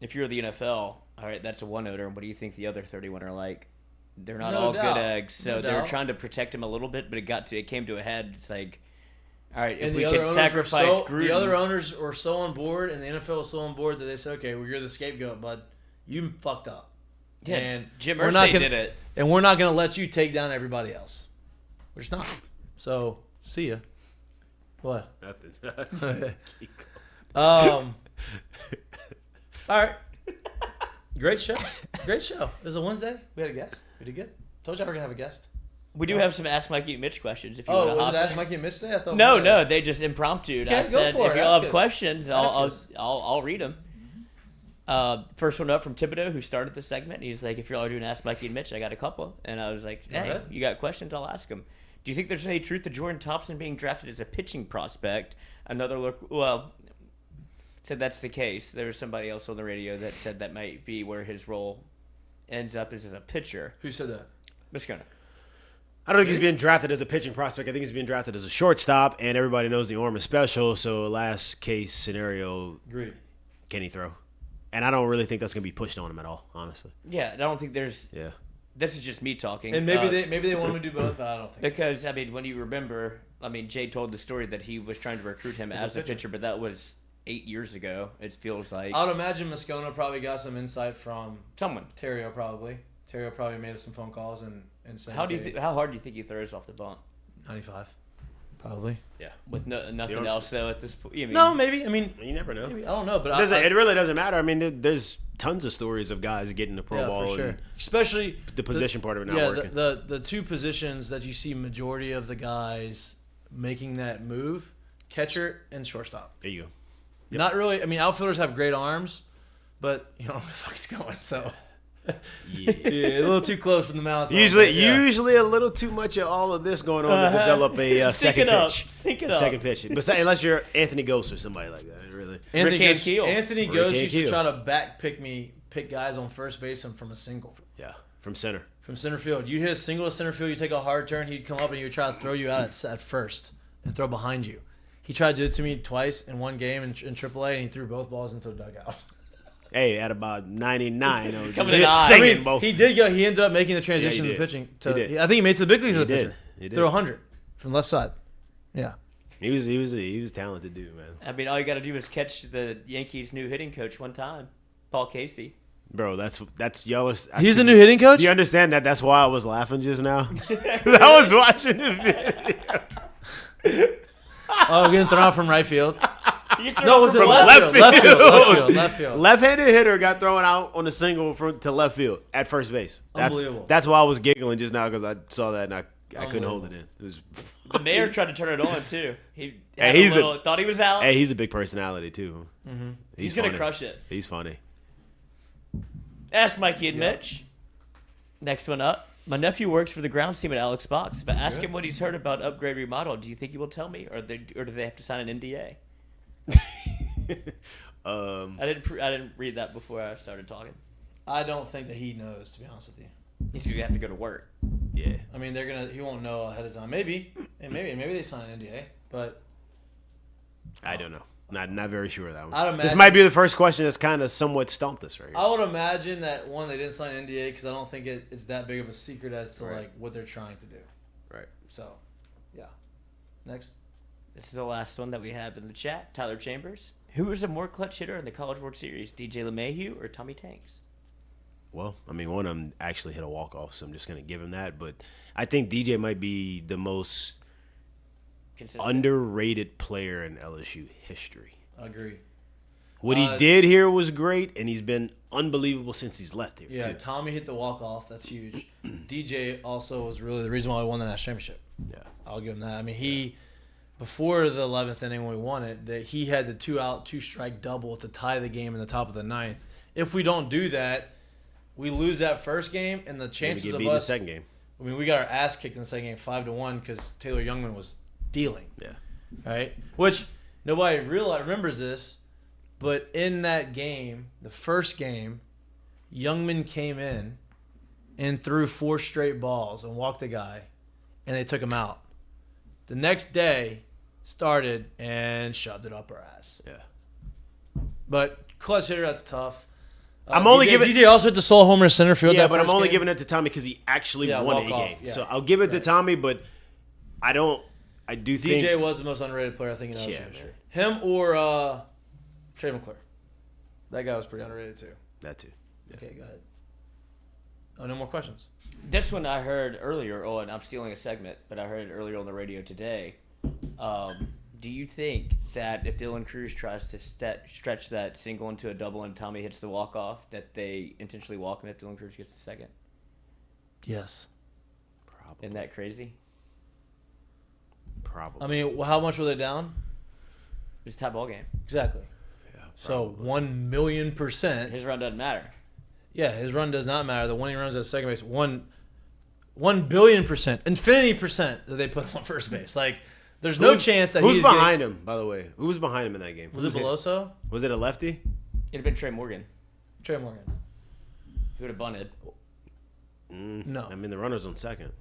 if you're the NFL, all right, that's a one owner. What do you think the other 31 are like? They're not
No
all
doubt.
good eggs, so
No
they were
doubt.
trying to protect him a little bit, but it came to a head. It's like, all right, if
And
we
the other
could
owners
sacrifice
were
Gruden,
the other owners were so on board, and the NFL was so on board that they said, "Okay, well, you're the scapegoat, bud. You fucked up."
yeah,
and
Jim
we're not
Irsay
gonna-
did it.
And we're not going to let you take down everybody else. We're just not. So, see ya. What?
Nothing.
All right. Great show. Great show. It was a Wednesday. We had a guest. We did good. Told you I were going to have a guest.
We do have some Ask Mikey and Mitch questions. If you
Oh,
want to
was
hop
it
in.
Ask Mikey and Mitch today? I thought
No,
it was.
no, they just impromptu.
Okay,
I
go
said
for
if
it.
y'all
Ask
have
us.
questions,
Ask
I'll
us.
I'll read them. First one up from Thibodeau, who started the segment. He's like, if y'all are doing Ask Mikey and Mitch, I got a couple. And I was like, hey,
ahead.
you got questions? I'll ask them. Do you think there's any truth to Jordan Thompson being drafted as a pitching prospect? Another look, well, said that's the case. There was somebody else on the radio that said that might be where his role ends up as a pitcher.
Who said that?
Miscona.
I don't think he's being drafted as a pitching prospect. I think he's being drafted as a shortstop, and everybody knows the arm is special. So last case scenario,
Agreed.
can he throw? And I don't really think that's going to be pushed on him at all, honestly.
Yeah, I don't think there's.
Yeah.
This is just me talking.
And maybe they want him to do both, but I don't think so.
Because, I mean, when you remember, I mean, Jay told the story that he was trying to recruit him as a pitcher, but that was 8 years ago, it feels like.
I would imagine Moscona probably got some insight from
Someone.
Terrio probably. Terrio probably made us some phone calls and said,
How
okay,
how hard do you think he throws off the bunt?
95. Probably.
Yeah.
With nothing
don't
else, though, at this point? I mean,
No, maybe. I mean,
You never know.
maybe, I don't know, but
It really doesn't matter. I mean, there's tons of stories of guys getting the Pro
yeah,
Bowl
for sure.
and
Especially
the position part of it not
yeah,
working.
the two positions that you see majority of the guys making that move, catcher and shortstop.
There you go.
Not really. I mean, outfielders have great arms, but you know where the fuck's going. So
Yeah.
yeah, a little too close from the mouth.
Usually a little too much of all of this going on to develop a second pitch.
Think it up.
Second pitch. But unless you're Anthony Ghost or somebody like that, really.
Anthony
Rick
Ghost,
Ankiel.
Anthony
Rick
Ghost used to
Ankiel.
try to pick guys on first base and from a single.
Yeah, from center.
From center field. You hit a single to center field, you take a hard turn, he'd come up and he would try to throw you out at first and throw behind you. He tried to do it to me twice in one game in AAA, and he threw both balls into the dugout.
Hey, at about 99,
Coming in
just
high.
singing,
I mean,
Bo.
he ended up making the transition
Yeah, he
to
did.
pitching.
He did.
I think he made it to the big leagues as a
He did.
pitcher.
He did.
Threw 100 from left side. Yeah.
He was talented dude, man.
I mean, all you got to do is catch the Yankees' new hitting coach one time, Paul Casey.
Bro, that's y'all.
He's a new hitting coach?
Do you understand that? That's why I was laughing just now. 'Cause I was watching the video.
Oh, getting thrown out from right field.
He's throwing
No, was it
from
left
left
field?
field.
Left field.
Left-handed hitter got thrown out on a single to left field at first base.
Unbelievable.
That's why I was giggling just now because I saw that and I couldn't hold it in. It was.
The mayor tried to turn it on, too. He
Hey, he's
thought he was out.
Hey, he's a big personality too. Mm-hmm.
He's going to
funny.
crush it.
He's funny.
Ask Mikey and Mitch. Next one up. My nephew works for the grounds team at Alex Box. If I ask him what he's heard about upgrade remodel, do you think he will tell me, or do they have to sign an NDA? I didn't read that before I started talking.
I don't think that he knows, to be honest with you.
He's going to have to go to work.
Yeah.
I mean, he won't know ahead of time. Maybe they sign an NDA, but
I don't know. Not very sure of that one.
I'd
This
imagine-
might be the first question that's kind of somewhat stumped us right here.
I would imagine that one, they didn't sign an NDA because I don't think it's that big of a secret as to
Right.
like what they're trying to do.
Right.
So, yeah. Next.
This is the last one that we have in the chat. Tyler Chambers. Who is a more clutch hitter in the College World Series, DJ LeMahieu or Tommy Tanks?
Well, I mean, one of them actually hit a walk-off, so I'm just going to give him that. But I think DJ might be the most
Consistent.
underrated player in LSU history.
I agree.
What he did here was great, and he's been unbelievable since he's left here,
Yeah,
too.
Tommy hit the walk-off. That's huge. DJ also was really the reason why we won the national championship.
Yeah.
I'll give him that. I mean, before the 11th inning when we won it, that he had the 2-out, 2-strike double to tie the game in the top of the ninth. If we don't do that, we lose that first game, and the chances
Get
of
beat in the
us.
second game.
I mean, we got our ass kicked in the second game 5-1 because Taylor Youngman was dealing.
Yeah.
Right? Which nobody remembers this, but in that game, the first game, Youngman came in and threw 4 straight balls and walked a guy, and they took him out. The next day, started and shoved it up our ass.
Yeah.
But clutch hitter, that's tough.
I'm only giving
DJ also hit the sole homer in center field.
Yeah,
that
but I'm
first
only
game.
giving it to Tommy because he actually won a
walk-off,
game.
yeah.
So I'll give it to Tommy, but I do think
DJ was the most underrated player I think in LSU.
Yeah,
history. Him or Trey McClure. That guy was pretty underrated too.
that too.
Okay, go ahead. Oh, no more questions.
This one I heard earlier. Oh, and I'm stealing a segment, but I heard it earlier on the radio today. Do you think that if Dylan Cruz tries to stretch that single into a double and Tommy hits the walk-off, that they intentionally walk him if Dylan Cruz gets the second?
Yes.
Probably.
Isn't that crazy?
Probably.
I mean, how much were they down?
It was a tie ball game.
Exactly.
Yeah,
So 1,000,000%.
His run doesn't matter.
Yeah, his run does not matter. The winning runs at second base, 1,000,000,000%, infinity% that they put on first base. Like, there's no chance that
who's
he's
behind him. By the way, who was behind him in that game?
Was it Beloso?
Was it a lefty?
It'd have been Trey Morgan,
Trey Morgan.
who would have bunted.
No.
I mean the runner's on second.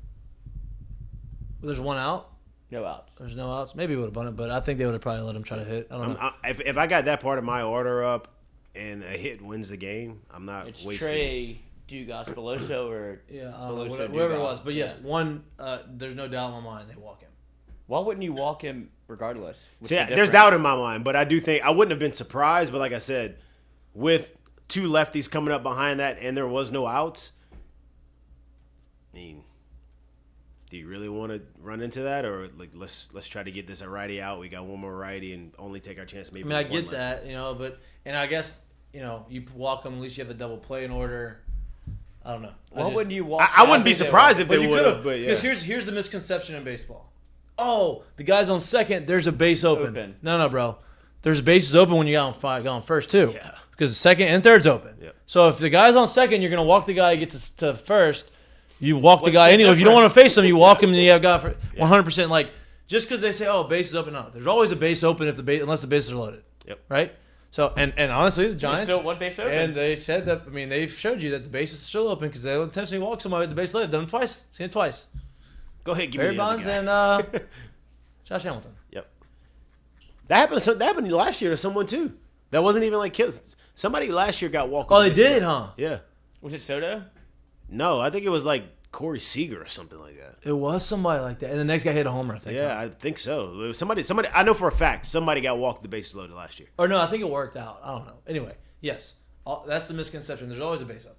There's one out.
No outs.
There's no outs. Maybe he would have done it, but I think they would have probably let him try to hit. I don't know.
If I got that part of my order up and a hit wins the game, I'm not
It's
wasting.
Trey, Dugas, Beloso, or
Yeah, I don't know,
Beloso,
whoever it
Dugas.
was. But yes, one. There's no doubt in my mind they walk him.
Why wouldn't you walk him regardless? What's
So,
the
yeah, there's
difference?
doubt in my mind, but I do think I wouldn't have been surprised. But like I said, with two lefties coming up behind that, and there was no outs. I mean, do you really want to run into that, or like let's try to get this a righty out? We got one more righty, and only take our chance. Maybe.
I mean, I
with
get
one
that, but I guess you walk them. At least you have the double play in order. I don't know.
Why wouldn't you walk?
I wouldn't be
think they
surprised
would.
if they
you
would
could've,
have. But yeah.
Because here's the misconception in baseball. Oh, the guy's on second. There's a base open. No, bro. There's bases open when you got on first too.
Yeah.
Because the second and third's open.
Yep.
So if the guy's on second, you're gonna walk the guy, get to first. You walk the
What's
guy
the
anyway. If you don't want to face him, you walk him, and you have got for 100%. Like just because they say, "Oh, base is open," no, there's always a base open unless the bases are loaded.
Yep.
Right. So and honestly, the Giants
still one base open.
and they said that. I mean, they've showed you that the base is still open because they'll intentionally walk somebody with the base loaded. Done it twice. Seen it twice.
Go ahead, give
Barry
me the other
Bonds
guy.
and Josh Hamilton.
Yep. That happened last year to someone too. That wasn't even like kills. Somebody last year got walked.
Oh, they did, huh?
Yeah.
Was it Soto?
No, I think it was like Corey Seager or something like that.
It was somebody like that, and the next guy hit a homer. I think.
Yeah, I think so. It was somebody. I know for a fact somebody got walked the bases loaded last year.
Or no, I think it worked out. I don't know. Anyway, yes, that's the misconception. There's always a base open.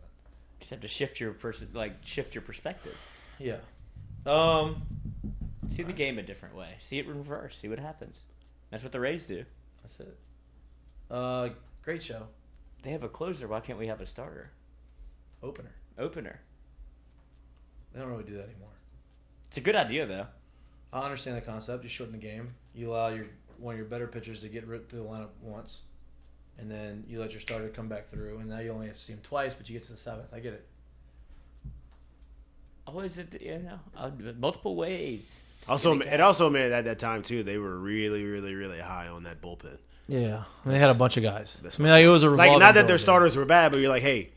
Just have to shift your perspective.
Yeah.
See the game a different way. See it in reverse. See what happens. That's what the Rays do.
That's it. Great show.
They have a closer. Why can't we have a starter?
Opener. They don't really do that anymore.
It's a good idea though.
I understand the concept. You shorten the game. You allow one of your better pitchers to get through the lineup once, and then you let your starter come back through, and now you only have to see him twice, but you get to the seventh. I get it.
Always, multiple ways.
It also meant at that time too they were really, really, really high on that bullpen.
Yeah, I mean, they had a bunch of guys. I mean, like, it was a
Like
revolving
not that
door,
their
dude.
starters were bad, but you're like, hey,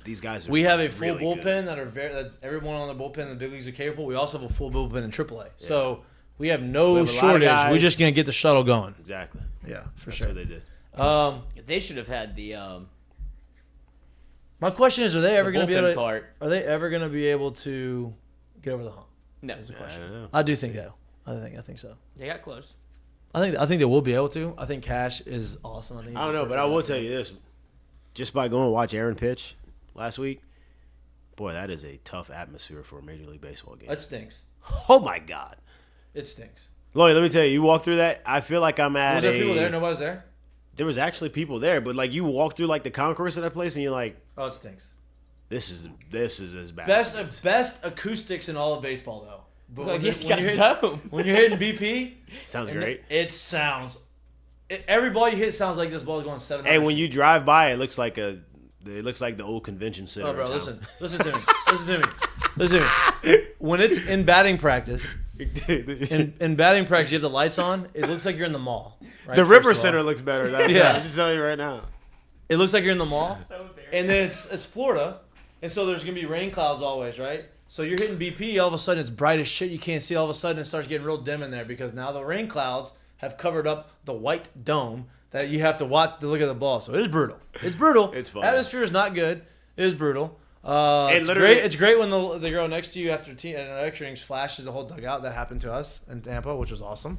these guys are.
We have a full
really
bullpen
good.
that's everyone on the bullpen in the big leagues are capable. We also have a full bullpen in AAA. So we have no
We have a lot of
shortage. We're
guys.
just gonna get the shuttle going.
Exactly.
Yeah, for
That's
sure.
what they did.
They should have had the
My question is: Are they ever
the
going to be able
bullpen
to?
cart.
Are they ever going to be able to get over the hump?
No,
That's the
I
question.
don't know.
I do think so. I think so.
they got close.
I think they will be able to. I think Cash is awesome.
I don't know, but I will tell you this: just by going to watch Aaron pitch last week, boy, that is a tough atmosphere for a Major League Baseball game.
That stinks.
Oh my God,
It stinks.
Lloyd, let me tell you, you walk through that. I feel like I'm at
Was there people there? Nobody's there.
There was actually people there, but like you walk through like the concourse of that place, and you're like,
Oh, it stinks.
this is as bad. as it is.
Best acoustics in all of baseball, though. But
Well,
when,
you
you're,
got
when,
a
you're
dome.
hitting, when you're hitting BP,
Sounds
and
great.
it sounds. Every ball you hit sounds like this ball is going 700.
Hey, when you drive by, it looks like the old convention center.
Oh, bro,
in town.
listen to me. Listen to me. When it's in batting practice, in batting practice, you have the lights on. It looks like you're in the mall. Right,
The
first
River
of all.
Center looks better.
Yeah.
I'm just telling you right now.
It looks like you're in the mall. And then it's Florida, and so there's gonna be rain clouds always, right? So you're hitting BP, all of a sudden it's bright as shit. You can't see. All of a sudden it starts getting real dim in there because now the rain clouds have covered up the white dome that you have to watch to look at the ball. So it is brutal. It's brutal.
It's fun.
Atmosphere is not good. It is brutal.
And
It's
literally-
great. It's great when the girl next to you after extra innings flashes the whole dugout. That happened to us in Tampa, which was awesome.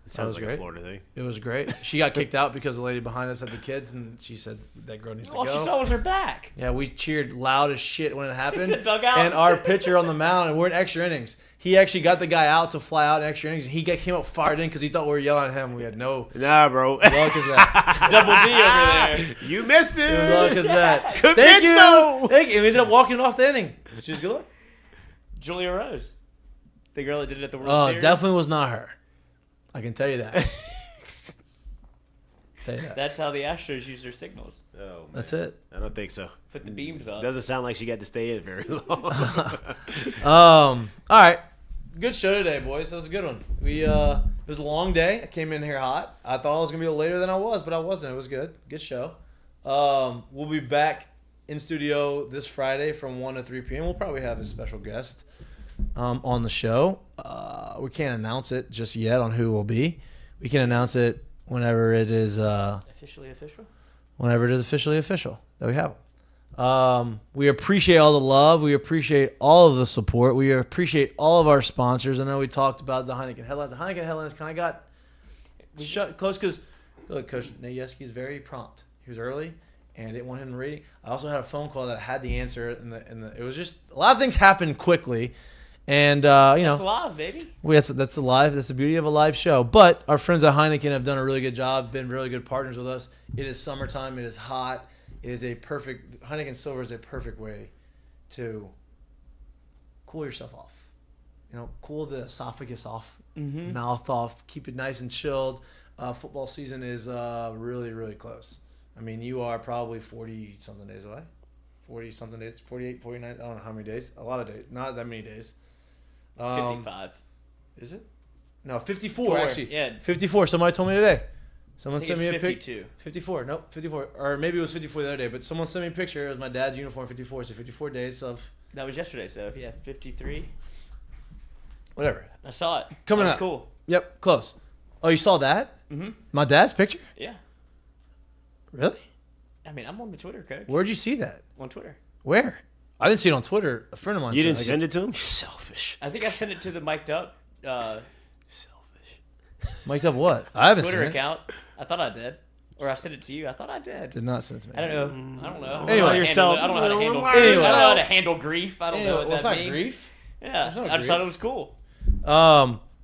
It sounds
was
like
great.
a Florida thing.
It was great. She got kicked out because the lady behind us had the kids, and she said that girl needs to
All
go.
she saw was her back.
Yeah, we cheered loud as shit when it happened.
The dugout.
And our pitcher on the mound, and we're in extra innings. He actually got the guy out to fly out in extra innings. He came up fired in because he thought we were yelling at him. We had no
Nah, bro.
luck as that.
Double D over there.
You missed it.
No luck as that.
Good
Thank
pitch,
you.
though.
Thank you. We ended up walking off the inning, which is good.
Julia Rose. The girl that did it at the World
Oh,
Series.
definitely was not her. I can tell you that. Tell you that.
That's how the Astros use their signals.
Oh, man.
That's it.
I don't think so.
Put the beams up.
Doesn't sound like she got to stay in very long.
All right. Good show today, boys. That was a good one. It was a long day. I came in here hot. I thought I was gonna be a little later than I was, but I wasn't. It was good. Good show. We'll be back in studio this Friday from 1 to 3 p.m. We'll probably have a special guest on the show. We can't announce it just yet on who it will be. We can announce it whenever it is
Officially official?
whenever it is officially official that we have them. We appreciate all the love. We appreciate all of the support. We appreciate all of our sponsors. I know we talked about the Heineken headlines. The Heineken headlines kind of got shut close because Coach Nate Yeski is very prompt. He was early, and I didn't want him reading. I also had a phone call that I had the answer, and it was just a lot of things happened quickly, and
It's live, baby.
that's a live. That's the beauty of a live show. But our friends at Heineken have done a really good job. Been really good partners with us. It is summertime. It is hot. It is Heineken Silver is a perfect way to cool yourself off. Cool the esophagus off, mouth off, keep it nice and chilled. Football season is really, really close. I mean, you are probably 40-something days away. 40-something days, 48, 49, I don't know how many days. A lot of days. Not that many days.
55.
Is it? No, 54
Four,
actually.
yeah.
54. Somebody told me today. Someone
I
sent
think
me
it's
a pic.
52.
54. Nope, 54. Or maybe it was 54 the other day, but someone sent me a picture. It was my dad's uniform, 54. So 54 days of
That was yesterday, so yeah, 53.
whatever.
I saw it.
Coming
That was
up.
cool.
Yep, close. Oh, you saw that?
Mm-hmm.
My dad's picture?
Yeah.
Really?
I mean, I'm on the Twitter, coach.
Where'd you see that?
On Twitter.
Where? I didn't see it on Twitter. A friend of mine
You
said
didn't send it to him? You're selfish.
I think I sent it to the Mik'd Up
Selfish.
Mic'd up what? I haven't
Twitter
seen it.
account. I thought I did. Or I sent it to you. I thought I did.
Did not send it to me.
I don't know. I don't know.
Anyway,
I don't know how to handle.
Anyway.
I don't know how to handle grief. I don't know what
Well, it's
that
not
means.
grief.
Yeah,
It's not
I just thought
grief.
it was cool.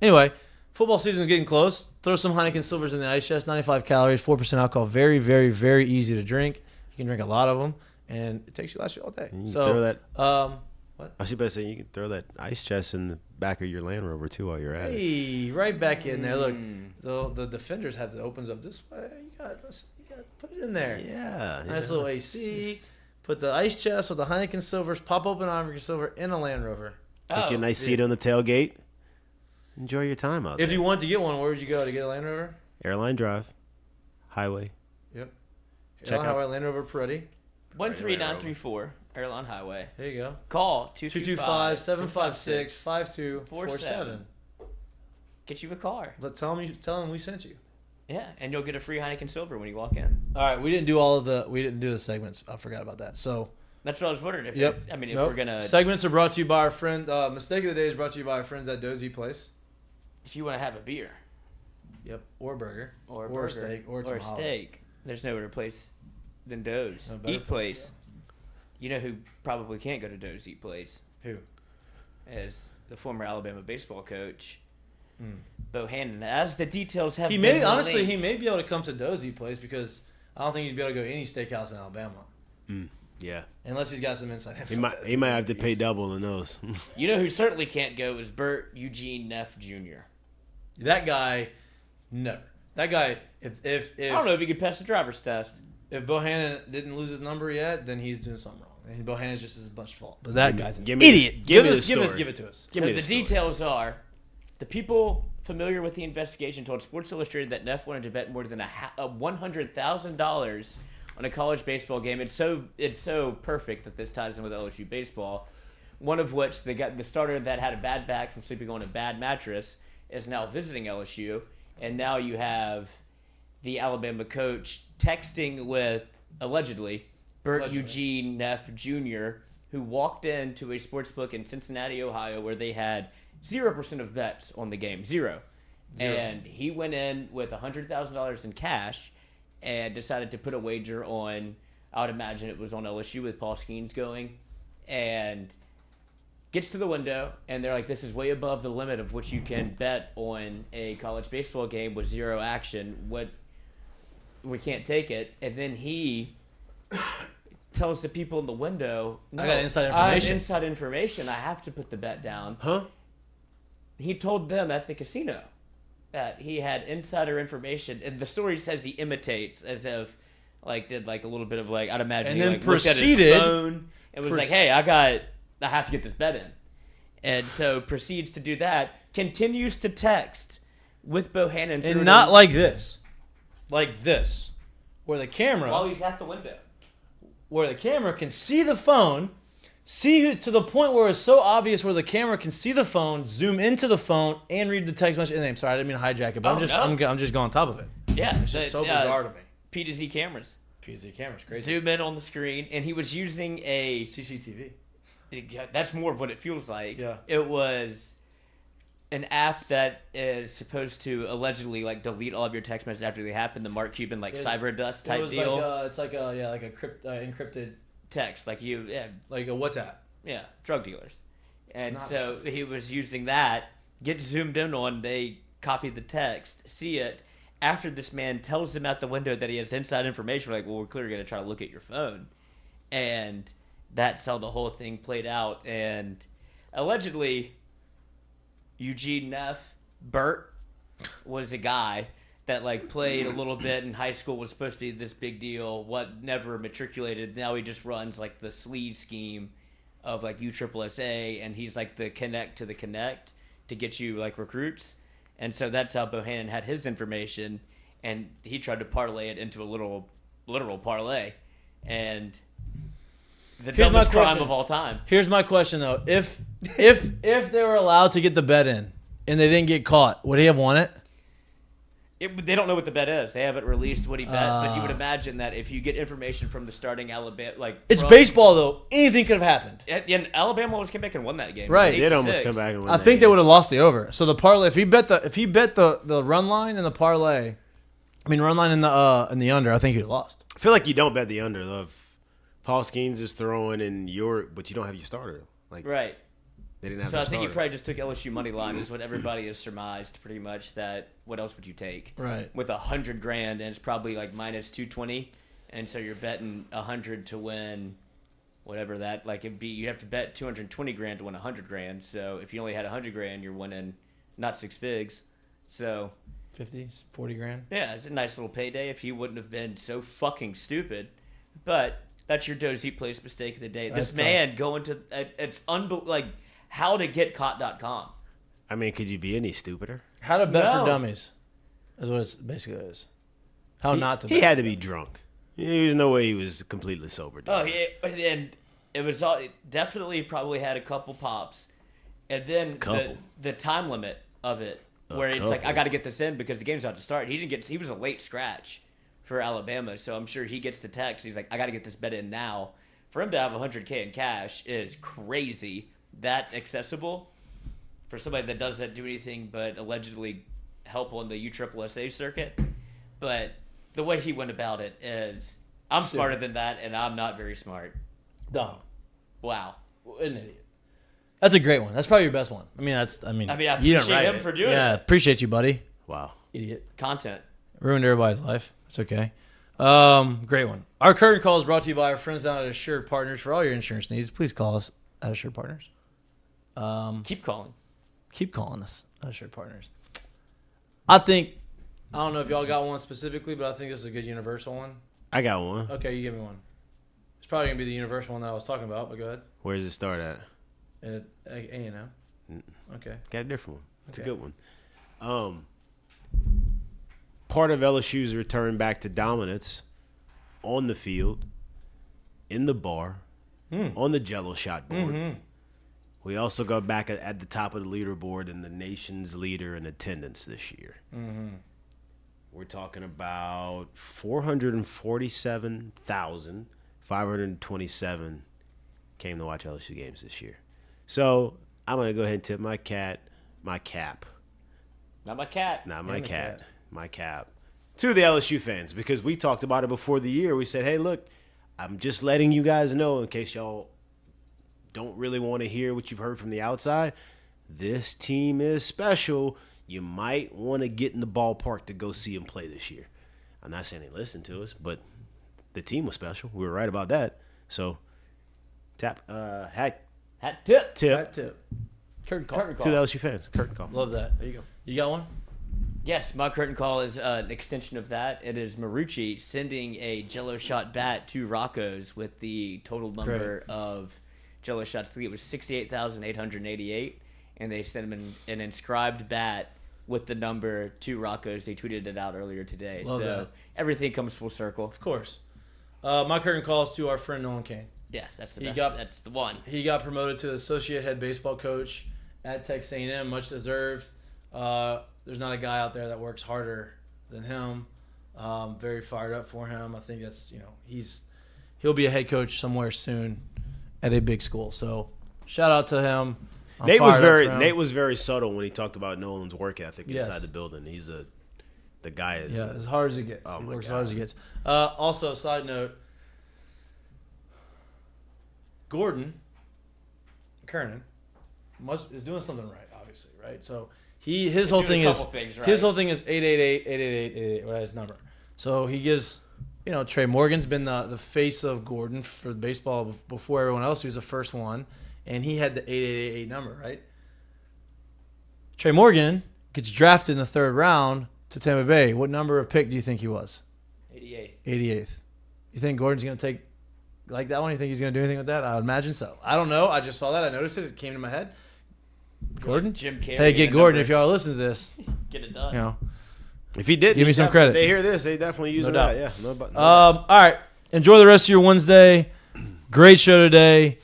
Anyway, football season is getting close. Throw some Heineken Silvers in the ice chest. 95 calories, 4% alcohol. Very, very, very easy to drink. You can drink a lot of them, and it takes you last you all day.
You
So
throw that.
what?
I was about to say you can throw that ice chest in the back of your Land Rover too while you're at it.
Hey, right back in there. Look, the defenders have the opens up this way. You got to put it in there.
Yeah.
Nice little AC. Put the ice chest with the Heineken Silvers. Pop open Heineken Silver in a Land Rover.
Take you a nice seat on the tailgate. Enjoy your time out there.
If you want to get one, where would you go to get a Land Rover?
Airline Drive, Highway.
Yep.
Check
Airline
out-
Highway Land Rover Peretti.
13934 Airline Highway.
There you go.
Call
225-756-5247.
Get you a car.
Tell them we sent you.
Yeah, and you'll get a free Heineken Silver when you walk in.
All right, we didn't do the segments. I forgot about that. So,
That's what I was wondering. If
yep.
I mean, if
Nope.
we're gonna,
segments are brought to you by our friend. Mistake of the day is brought to you by our friends at Dozy Place.
if you want to have a beer
Yep, or burger,
or a
or
burger,
a steak, or
a
tomahawk.
steak, there's no better place than Doe's
No better
Eat Place. You know who probably can't go to Doe's Eat Place?
Who?
As the former Alabama baseball coach, Bohannon. As the details have
He
been
may honestly
leaked.
he may be able to come to Dozy Place because I don't think he'd be able to go to any steakhouse in Alabama
Yeah.
unless he's got some inside info.
He might have to pay double in those.
You know who certainly can't go is Bert Eugene Neff Jr.
That guy, never. That guy, if
I don't know if he could pass the driver's test.
if Bohannon didn't lose his number yet, then he's doing something wrong. And Bohannon's just as much fault. But that guy's an
Give me
idiot.
the- give me the
Give
story.
it to us.
Give
So
me
the
story.
details are, the people familiar with the investigation told Sports Illustrated that Neff wanted to bet more than $100,000 on a college baseball game. It's so perfect that this ties in with LSU baseball. One of which the starter that had a bad back from sleeping on a bad mattress is now visiting LSU, And now you have the Alabama coach texting with, allegedly, Bert Eugene Neff Jr., who walked into a sportsbook in Cincinnati, Ohio, where they had 0% of bets on the game. Zero. And he went in with $100,000 in cash and decided to put a wager on, I would imagine it was on LSU with Paul Skeens going, and gets to the window, and they're like, this is way above the limit of what you can bet on a college baseball game with zero action. We can't take it. And then he tells the people in the window, no,
I got inside information.
Inside information. I have to put the bet down.
Huh?
He told them at the casino that he had insider information, and the story says he imitates as if did a little bit of I'd imagine
and
he
then
proceeded looked at his phone and was like, hey, I have to get this bet in. And so proceeds to do that, continues to text with Bohannon.
And not like this. Like this. Where the camera...
While he's at the window.
Where the camera can see the phone, to the point where it's so obvious where the camera can see the phone, zoom into the phone, and read the text message. And I'm sorry, I didn't mean to hijack it, but I'm just going on top of it.
Yeah.
It's just so bizarre to me.
P to Z cameras.
P to Z cameras, crazy.
Zoom in on the screen, and he was using a...
CCTV.
That's more of what it feels like.
Yeah.
It was an app that is supposed to allegedly delete all of your text messages after they happen. The Mark Cuban cyber dust type deal.
It's like a encrypted
text,
like a WhatsApp.
Yeah, drug dealers. And so he was using that. Get zoomed in on. They copy the text, see it. After this man tells them out the window that he has inside information, we're like, well, we're clearly going to try to look at your phone, and that's how the whole thing played out. And allegedly, Eugene Neff, Bert, was a guy that played a little bit in high school, was supposed to be this big deal, never matriculated. Now he just runs the sleeve scheme of USSSA, and he's the connect to the connect to get you recruits. And so that's how Bohannon had his information, and he tried to parlay it into a literal parlay. And the dumbest crime of all time.
Here's my question though: if they were allowed to get the bet in and they didn't get caught, would he have won it?
They don't know what the bet is. They haven't released what he bet, but you would imagine that if you get information from the starting Alabama,
it's baseball though. Anything could have happened.
And Alabama almost came back and won that game.
Right,
they did almost come back and win.
I think they would have lost the over. So the parlay, if he bet the run line and the parlay, run line in the under, I think he'd have lost.
I feel like you don't bet the under though. If Paul Skeens is throwing in but you don't have your starter.
Right.
They didn't have.
So I think he probably just took LSU money line, is what everybody has surmised pretty much. That what else would you take?
Right.
With $100,000, and it's probably minus 220, and so you're betting $100 to win, whatever that it'd be. You have to bet $220,000 to win $100,000. So if you only had $100,000, you're winning not six figs. So
50, 40 grand.
Yeah, it's a nice little payday if he wouldn't have been so fucking stupid. But that's your Dozy Place mistake of the day. This man going to it's unbelievable. Howtogetcaught.com.
Could you be any stupider?
How to bet for dummies is what it basically is. How not to bet.
He had to be drunk. There's no way he was completely sober.
Oh, yeah, and it was definitely probably had a couple pops. And then the time limit of it, where it's I got to get this in because the game's about to start. He was a late scratch for Alabama, so I'm sure he gets the text. He's like, I got to get this bet in now. For him to have $100,000 in cash is crazy. That accessible for somebody that doesn't do anything but allegedly help on the USSSA circuit. But the way he went about it is, I'm smarter than that, and I'm not very smart.
Dumb.
Wow.
An idiot. That's a great one. That's probably your best one. I
appreciate him for doing it.
Yeah, appreciate you, buddy.
Wow.
Idiot.
Content.
Ruined everybody's life. It's okay. Great one. Our current call is brought to you by our friends down at Assured Partners. For all your insurance needs, please call us at Assured Partners.
Keep calling.
Keep calling us at Assured Partners. I don't know if y'all got one specifically, but I think this is a good universal one.
I got one.
Okay, you give me one. It's probably going to be the universal one that I was talking about, but go ahead.
Where does it start at?
A&M. Okay.
Got a different one. It's a good one. Part of LSU's return back to dominance on the field, in the bar, on the Jell-O shot board, We also go back at the top of the leaderboard and the nation's leader in attendance this year.
Mm-hmm.
We're talking about 447,527 came to watch LSU games this year. So I'm going to go ahead and tip my cap.
Not my cat.
Not my cat. My cap. To the LSU fans, because we talked about it before the year. We said, hey, look, I'm just letting you guys know in case y'all don't really want to hear what you've heard from the outside. This team is special. You might want to get in the ballpark to go see them play this year. I'm not saying they listened to us, but the team was special. We were right about that. So, hat
tip.
Curtain call.
To the LSU fans. Curtain call.
Love that.
There you go.
You got one?
Yes, my curtain call is an extension of that. It is Marucci sending a Jello shot bat to Rocco's with the total number of Jello shots. I think it was 68,888, and they sent him an inscribed bat with the number to Rocco's. They tweeted it out earlier today.
Love
so
that.
Everything comes full circle.
Of course. My curtain call is to our friend Nolan Kane.
Yes, that's the best. That's the one.
He got promoted to associate head baseball coach at Texas A&M, much deserved. There's not a guy out there that works harder than him. Very fired up for him. I think that's, he'll be a head coach somewhere soon at a big school. So shout out to him.
Nate was very subtle when he talked about Nolan's work ethic inside the building. The guy is
as hard as he gets. He works as hard as he gets. Also, side note, Gordon Kernan is doing something right, obviously, right? So his whole thing is 888, what is his number? So he gives, Trey Morgan's been the face of Gordon for baseball before everyone else. He was the first one, and he had the 888 number, right? Trey Morgan gets drafted in the third round to Tampa Bay. What number of pick do you think he was? 88th. You think Gordon's going to take like that one? You think he's going to do anything with that? I would imagine so. I don't know. I just saw that. I noticed it. It came to my head. Gordon?
Jim Carrey.
Hey, get Gordon if y'all listen to this.
Get it done.
If he did,
give me some credit.
They hear this, they definitely use that. Yeah.
All right. Enjoy the rest of your Wednesday. Great show today.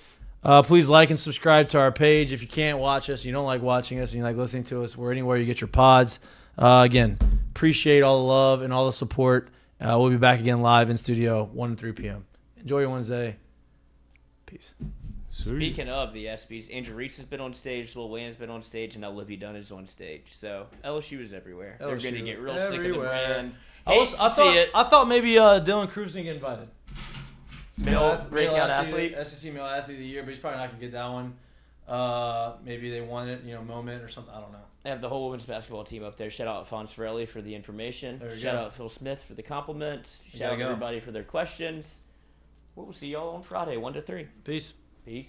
Please like and subscribe to our page. If you can't watch us, you don't like watching us, and you like listening to us, we're anywhere you get your pods. Again, appreciate all the love and all the support. We'll be back again live in studio 1 and 3 p.m. Enjoy your Wednesday. Peace.
Speaking of the ESPYs, Andrew Reese has been on stage, Lil Wayne's been on stage, and now Olivia Dunn is on stage. So LSU is everywhere. They're going to get real sick of the brand. I
thought maybe Dylan Cruz didn't get invited.
Male breakout athlete.
SEC Male Athlete of the Year, but he's probably not going to get that one. Maybe they won it, moment or something. I don't know.
I have the whole women's basketball team up there. Shout out Alphonse Ferrelli for the information. Shout out Phil Smith for the compliments. Shout out everybody for their questions. We'll see y'all on Friday, 1 to 3.
Peace.
Peace.